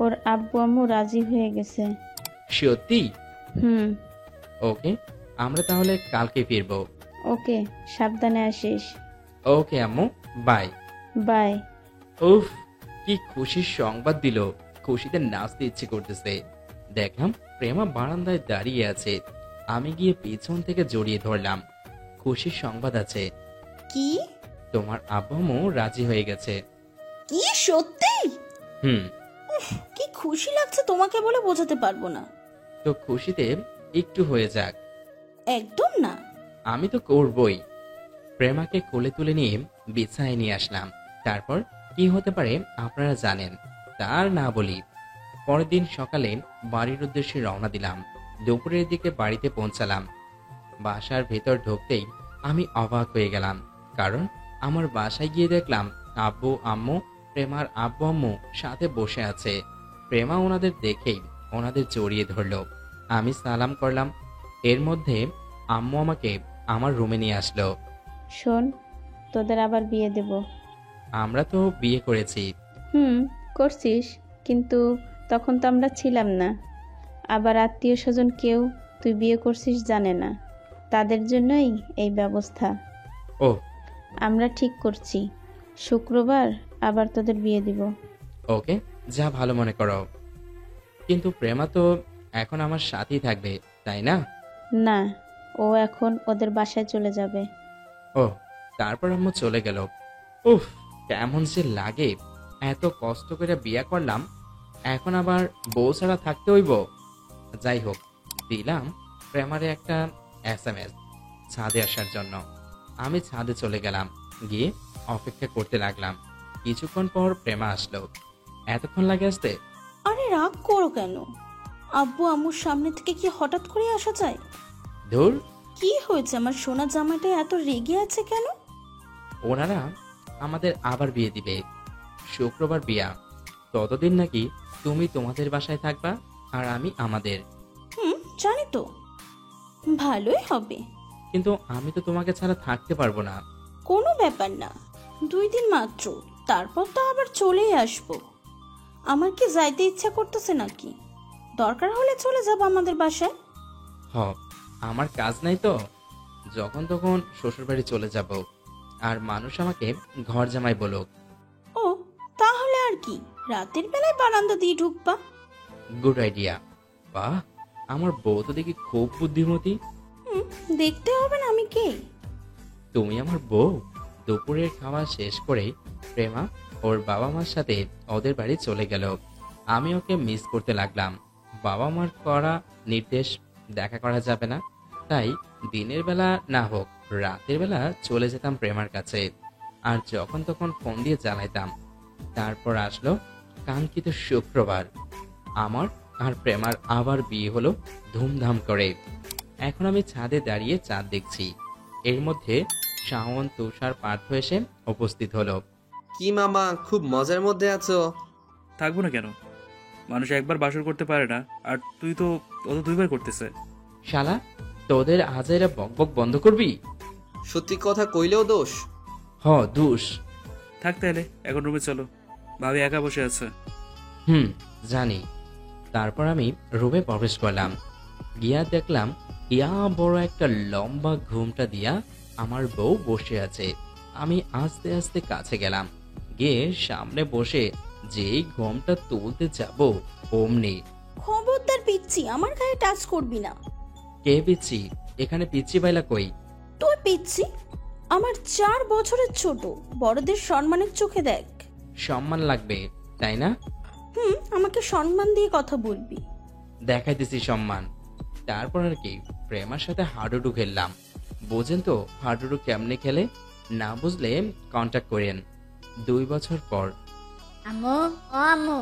Speaker 3: ওর আব্বু আম্মু রাজি হয়ে গেছে।
Speaker 2: সত্যি?
Speaker 3: হুম।
Speaker 2: ওকে, আমরা তাহলে কালকে ফিরবো।
Speaker 3: ওকে, সাবধানে আসিস।
Speaker 2: ওকে আম্মু, বাই।
Speaker 3: বাই।
Speaker 2: উফ, কি খুশির সংবাদ দিল। খুশিতে নাচতে ইচ্ছে করতেছে। দেখলাম প্রেমা বারান্দায় দাঁড়িয়ে আছে। আমি গিয়ে পিছন থেকে জড়িয়ে ধরলাম। খুশির সংবাদ আছে।
Speaker 1: কি?
Speaker 2: তোমার আব্বু আম্মু রাজি হয়ে গেছে।
Speaker 1: কি সত্যি?
Speaker 2: হুম।
Speaker 1: কি খুশি লাগছে তোমাকে বলে বোঝাতে পারবো না।
Speaker 2: তো খুশিতে একটু হয়ে যাক।
Speaker 1: একদম না।
Speaker 2: আমি তো করবই। প্রেমাকে কোলে তুলে নিয়ে বিছানায় নিয়ে আসলাম। তারপর কি হতে পারে আপনারা জানেন, তার না বলি। পরের দিন সকালে বাড়ির উদ্দেশ্যে রওনা দিলাম। দুপুরের দিকে বাড়িতে পৌঁছালাম। বাসার ভেতর ঢুকতেই আমি অবাক হয়ে গেলাম, কারণ আমার বাসায় গিয়ে দেখলাম আব্বু আম্মু, প্রেমার আব্বু আম্মু সাথে বসে আছে। প্রেমা ওনাদের দেখেই ওনাদের জড়িয়ে ধরল। আমি সালাম করলাম। এর মধ্যে আম্মু আমাকে আমার রুমে নিয়ে আসলো।
Speaker 3: শোন, তোদের আবার বিয়ে দেব।
Speaker 2: আমরা তো বিয়ে করেছি।
Speaker 3: করছিস, কিন্তু তখন তো আমরা ছিলাম না। আবার আত্মীয় স্বজন কেউ তুই বিয়ে করছিস জানে না, তাদের জন্যই এই ব্যবস্থা।
Speaker 2: ও
Speaker 3: আমরা ঠিক করছি, শুক্রবার আবার তোদের বিয়ে দিব।
Speaker 2: ওকে, যা ভালো মনে করো। কিন্তু প্রেমা তো এখন আমার সাথেই থাকবে, তাই না?
Speaker 3: না, ও এখন ওদের বাসায় চলে যাবে।
Speaker 2: ও, তারপর আম্মু চলে গেল। উফ, কেমন যে লাগে। এত কষ্ট করে বিয়ে করলাম, এখন আবার বউ ছাড়া থাকতে হইব। যাই হোক, দিলাম প্রেমারে একটা SMS ছাদে আসার জন্য। আমি ছাদে চলে গেলাম, গিয়ে অপেক্ষা করতে লাগলাম। কিছুক্ষণ পর প্রেমা আসলো। এতক্ষণ লাগে আসতে?
Speaker 1: আরে রাগ করো কেন? আব্বু আম্মুর সামনে থেকে কি হঠাৎ করে আসা যায়?
Speaker 2: ধুর,
Speaker 1: কি হয়েছে? আমার সোনা জামাইটা এত রেগে আছে কেন?
Speaker 2: ওনারা আমাদের আবার বিয়ে দিবে। শুক্রবার বিয়া, ততদিন নাকি তুমি তোমাদের বাসায় থাকবা আর আমি আমাদের।
Speaker 1: জানি তো, ভালোই হবে।
Speaker 2: কিন্তু আমি তো তোমাকে ছাড়া থাকতে পারবো না।
Speaker 1: কোনো ব্যাপার না, 2 দিন মাত্র, তারপর তো আবার চলেই আসবো। আমার কি যাইতে ইচ্ছা করতেছে নাকি? দরকার হলে চলে যাব আমাদের বাসায়।
Speaker 2: হ, আমার কাজ নাই তো, যখন তখন শ্বশুরবাড়ি চলে যাব। আর মানুষ আমাকে ঘর জামাই বলুক।
Speaker 1: ও, তাহলে আর কি, রাতের বেলায় বারান্দা দিয়ে ঢুকবা।
Speaker 2: Good idea. বাহ, আমার বউ তো দেখি খুব বুদ্ধিমতী।
Speaker 1: দেখতে হবে না আমি কে।
Speaker 2: তুমি আমার বউ। দুপুরের খাওয়া শেষ করে প্রেমা ওর বাবা মার সাথে ওদের বাড়ি চলে গেল। আমি ওকে মিস করতে লাগলাম। বাবা মার করা নির্দেশ দেখা করা যাবে না, তাই দিনের বেলা না হোক রাতের বেলা চলে যেতাম প্রেমার কাছে। আর যখন তখন ফোন দিয়ে জ্বালাইতাম। তারপর আসলো কাঙ্ক্ষিত শুক্রবার। আমার আর প্রেমার আবার বিয়ে হলো ধুমধাম করে। এখন আমি ছাদে দাঁড়িয়ে চাঁদ দেখছি। এর মধ্যে শাওন, তুষার, পার্থ এসে উপস্থিত হলো।
Speaker 5: কি মামা, খুব মজার মধ্যে আছো?
Speaker 4: থাকবো না কেন? মানুষ একবার বাসর করতে পারে না, আর তুই তো ও তো 2বার করতেছে।
Speaker 2: শালা, তোদের আজাইরা বকবক বন্ধ করবি?
Speaker 5: সত্যি কথা কইলেও দোষ।
Speaker 2: হ, দুষ।
Speaker 4: থাকতে এলে এখন রুমে চলো, ভাবি একা বসে আছে।
Speaker 2: জানি। তারপর আমি রুমে প্রবেশ করলাম। গিয়া দেখলাম ইয়া বড় একটা লম্বা ঘুমটা দিয়া আমার বউ বসে আছে। আমি আস্তে আস্তে কাছে গেলাম, গিয়ে সামনে বসে যেই ঘুমটা তুলতে যাব অমনি।
Speaker 1: খবরদার পিচ্ছি, আমার গায়ে টাচ করবি না।
Speaker 2: কে পিচ্ছি? এখানে পিচ্ছি বাইলা কই?
Speaker 1: তুই পিচ্ছি? আমার 4 বছরের ছোট, বড়দের সম্মানের চোখে দেখ।
Speaker 2: সম্মান লাগবে, তাই না?
Speaker 1: আমাকে সম্মান দিয়ে কথা বলবি।
Speaker 2: দেখাইতেছি সম্মান। তারপর আর কি, প্রেমার সাথে হাডুডু খেললাম। বোঝেন তো হাডুডু কেমনে খেলে? না বুঝলে কন্ট্যাক্ট করেন। 2 বছর পর।
Speaker 8: আম্মু, ও আম্মু,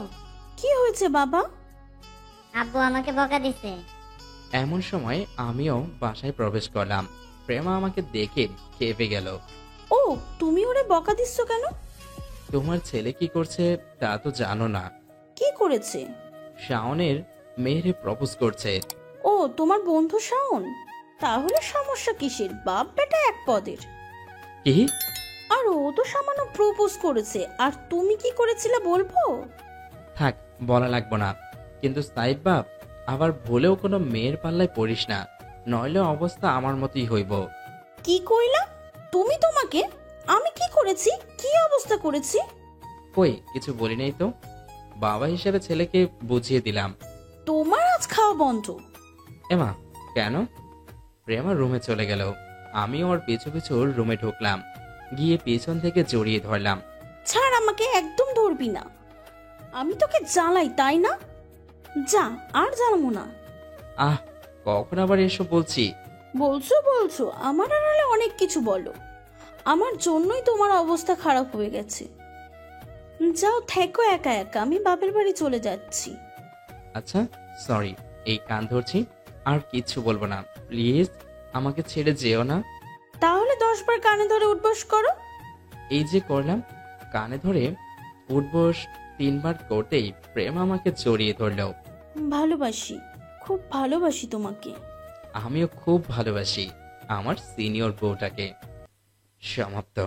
Speaker 1: কি হয়েছে বাবা?
Speaker 8: আব্বু আমাকে বকা দিছে।
Speaker 2: এমন সময় আমিও বাসায় প্রবেশ করলাম। প্রেমা আমাকে দেখে খেপে গেল।
Speaker 1: ও, তুমি ওরে বকা দিচ্ছ কেন?
Speaker 2: তোমার ছেলে কি করছে তা তো জানো না।
Speaker 1: কি করেছে?
Speaker 2: শাওনের মেয়েরে প্রপোজ করছে।
Speaker 1: ও, তোমার বন্ধু শাওন? তাহলে সমস্যা কিসের? বাপ বেটা এক পদের।
Speaker 2: কি?
Speaker 1: আর ও তো সামান্য প্রপোজ করেছে, আর তুমি কি করেছিলে বলবো?
Speaker 2: থাক, বলা লাগবো না। কিন্তু সাইদ বাপ, আবার ভুলেও কোনো মেয়ের পাল্লায় পড়িস না, নইলে অবস্থা আমার মতোই হইব।
Speaker 1: কি কইলা তুমি? তোমাকে আমি কি করেছি? কি অবস্থা করেছি?
Speaker 2: কই, কিছু বলি নাই তো। বাবা হিসেবে ছেলেকে বুঝিয়ে দিলাম।
Speaker 1: তোমার আজ খাওয়া বন্ধ।
Speaker 2: এমা, কেন? প্রেমা রুমে চলে গেল। আমি ওর পিছু পিছু রুমে ঢুকলাম, গিয়ে পিছন থেকে জড়িয়ে ধরলাম।
Speaker 1: ছাড়, আমাকে একদম ধরবি না। আমি তোকে জ্বালাই, তাই না? যা, আর জ্বালাবো না।
Speaker 2: আহ, কখন আবার এসব বলছি?
Speaker 1: বলছো আমার আড়ালে অনেক কিছু বলো। আমার জন্যই তোমার অবস্থা খারাপ হয়ে গেছে। যাও, থেকো একা একা, আমি বাপের বাড়ি চলে যাচ্ছি।
Speaker 2: আচ্ছা, সরি, এই কান ধরছি, আর কিচ্ছু বলবো না। প্লিজ আমাকে ছেড়ে যেও না।
Speaker 1: তাহলে 10 বার কানে ধরে উঠবস করো।
Speaker 2: এই যে করলাম, কানে ধরে উঠবস 3 বার করতেই প্রেম আমাকে জড়িয়ে ধরল।
Speaker 1: ভালোবাসি, খুব ভালোবাসি তোমাকে।
Speaker 2: আমিও খুব ভালোবাসি। আমার সিনিয়র বউটাকে। সমাপ্ত।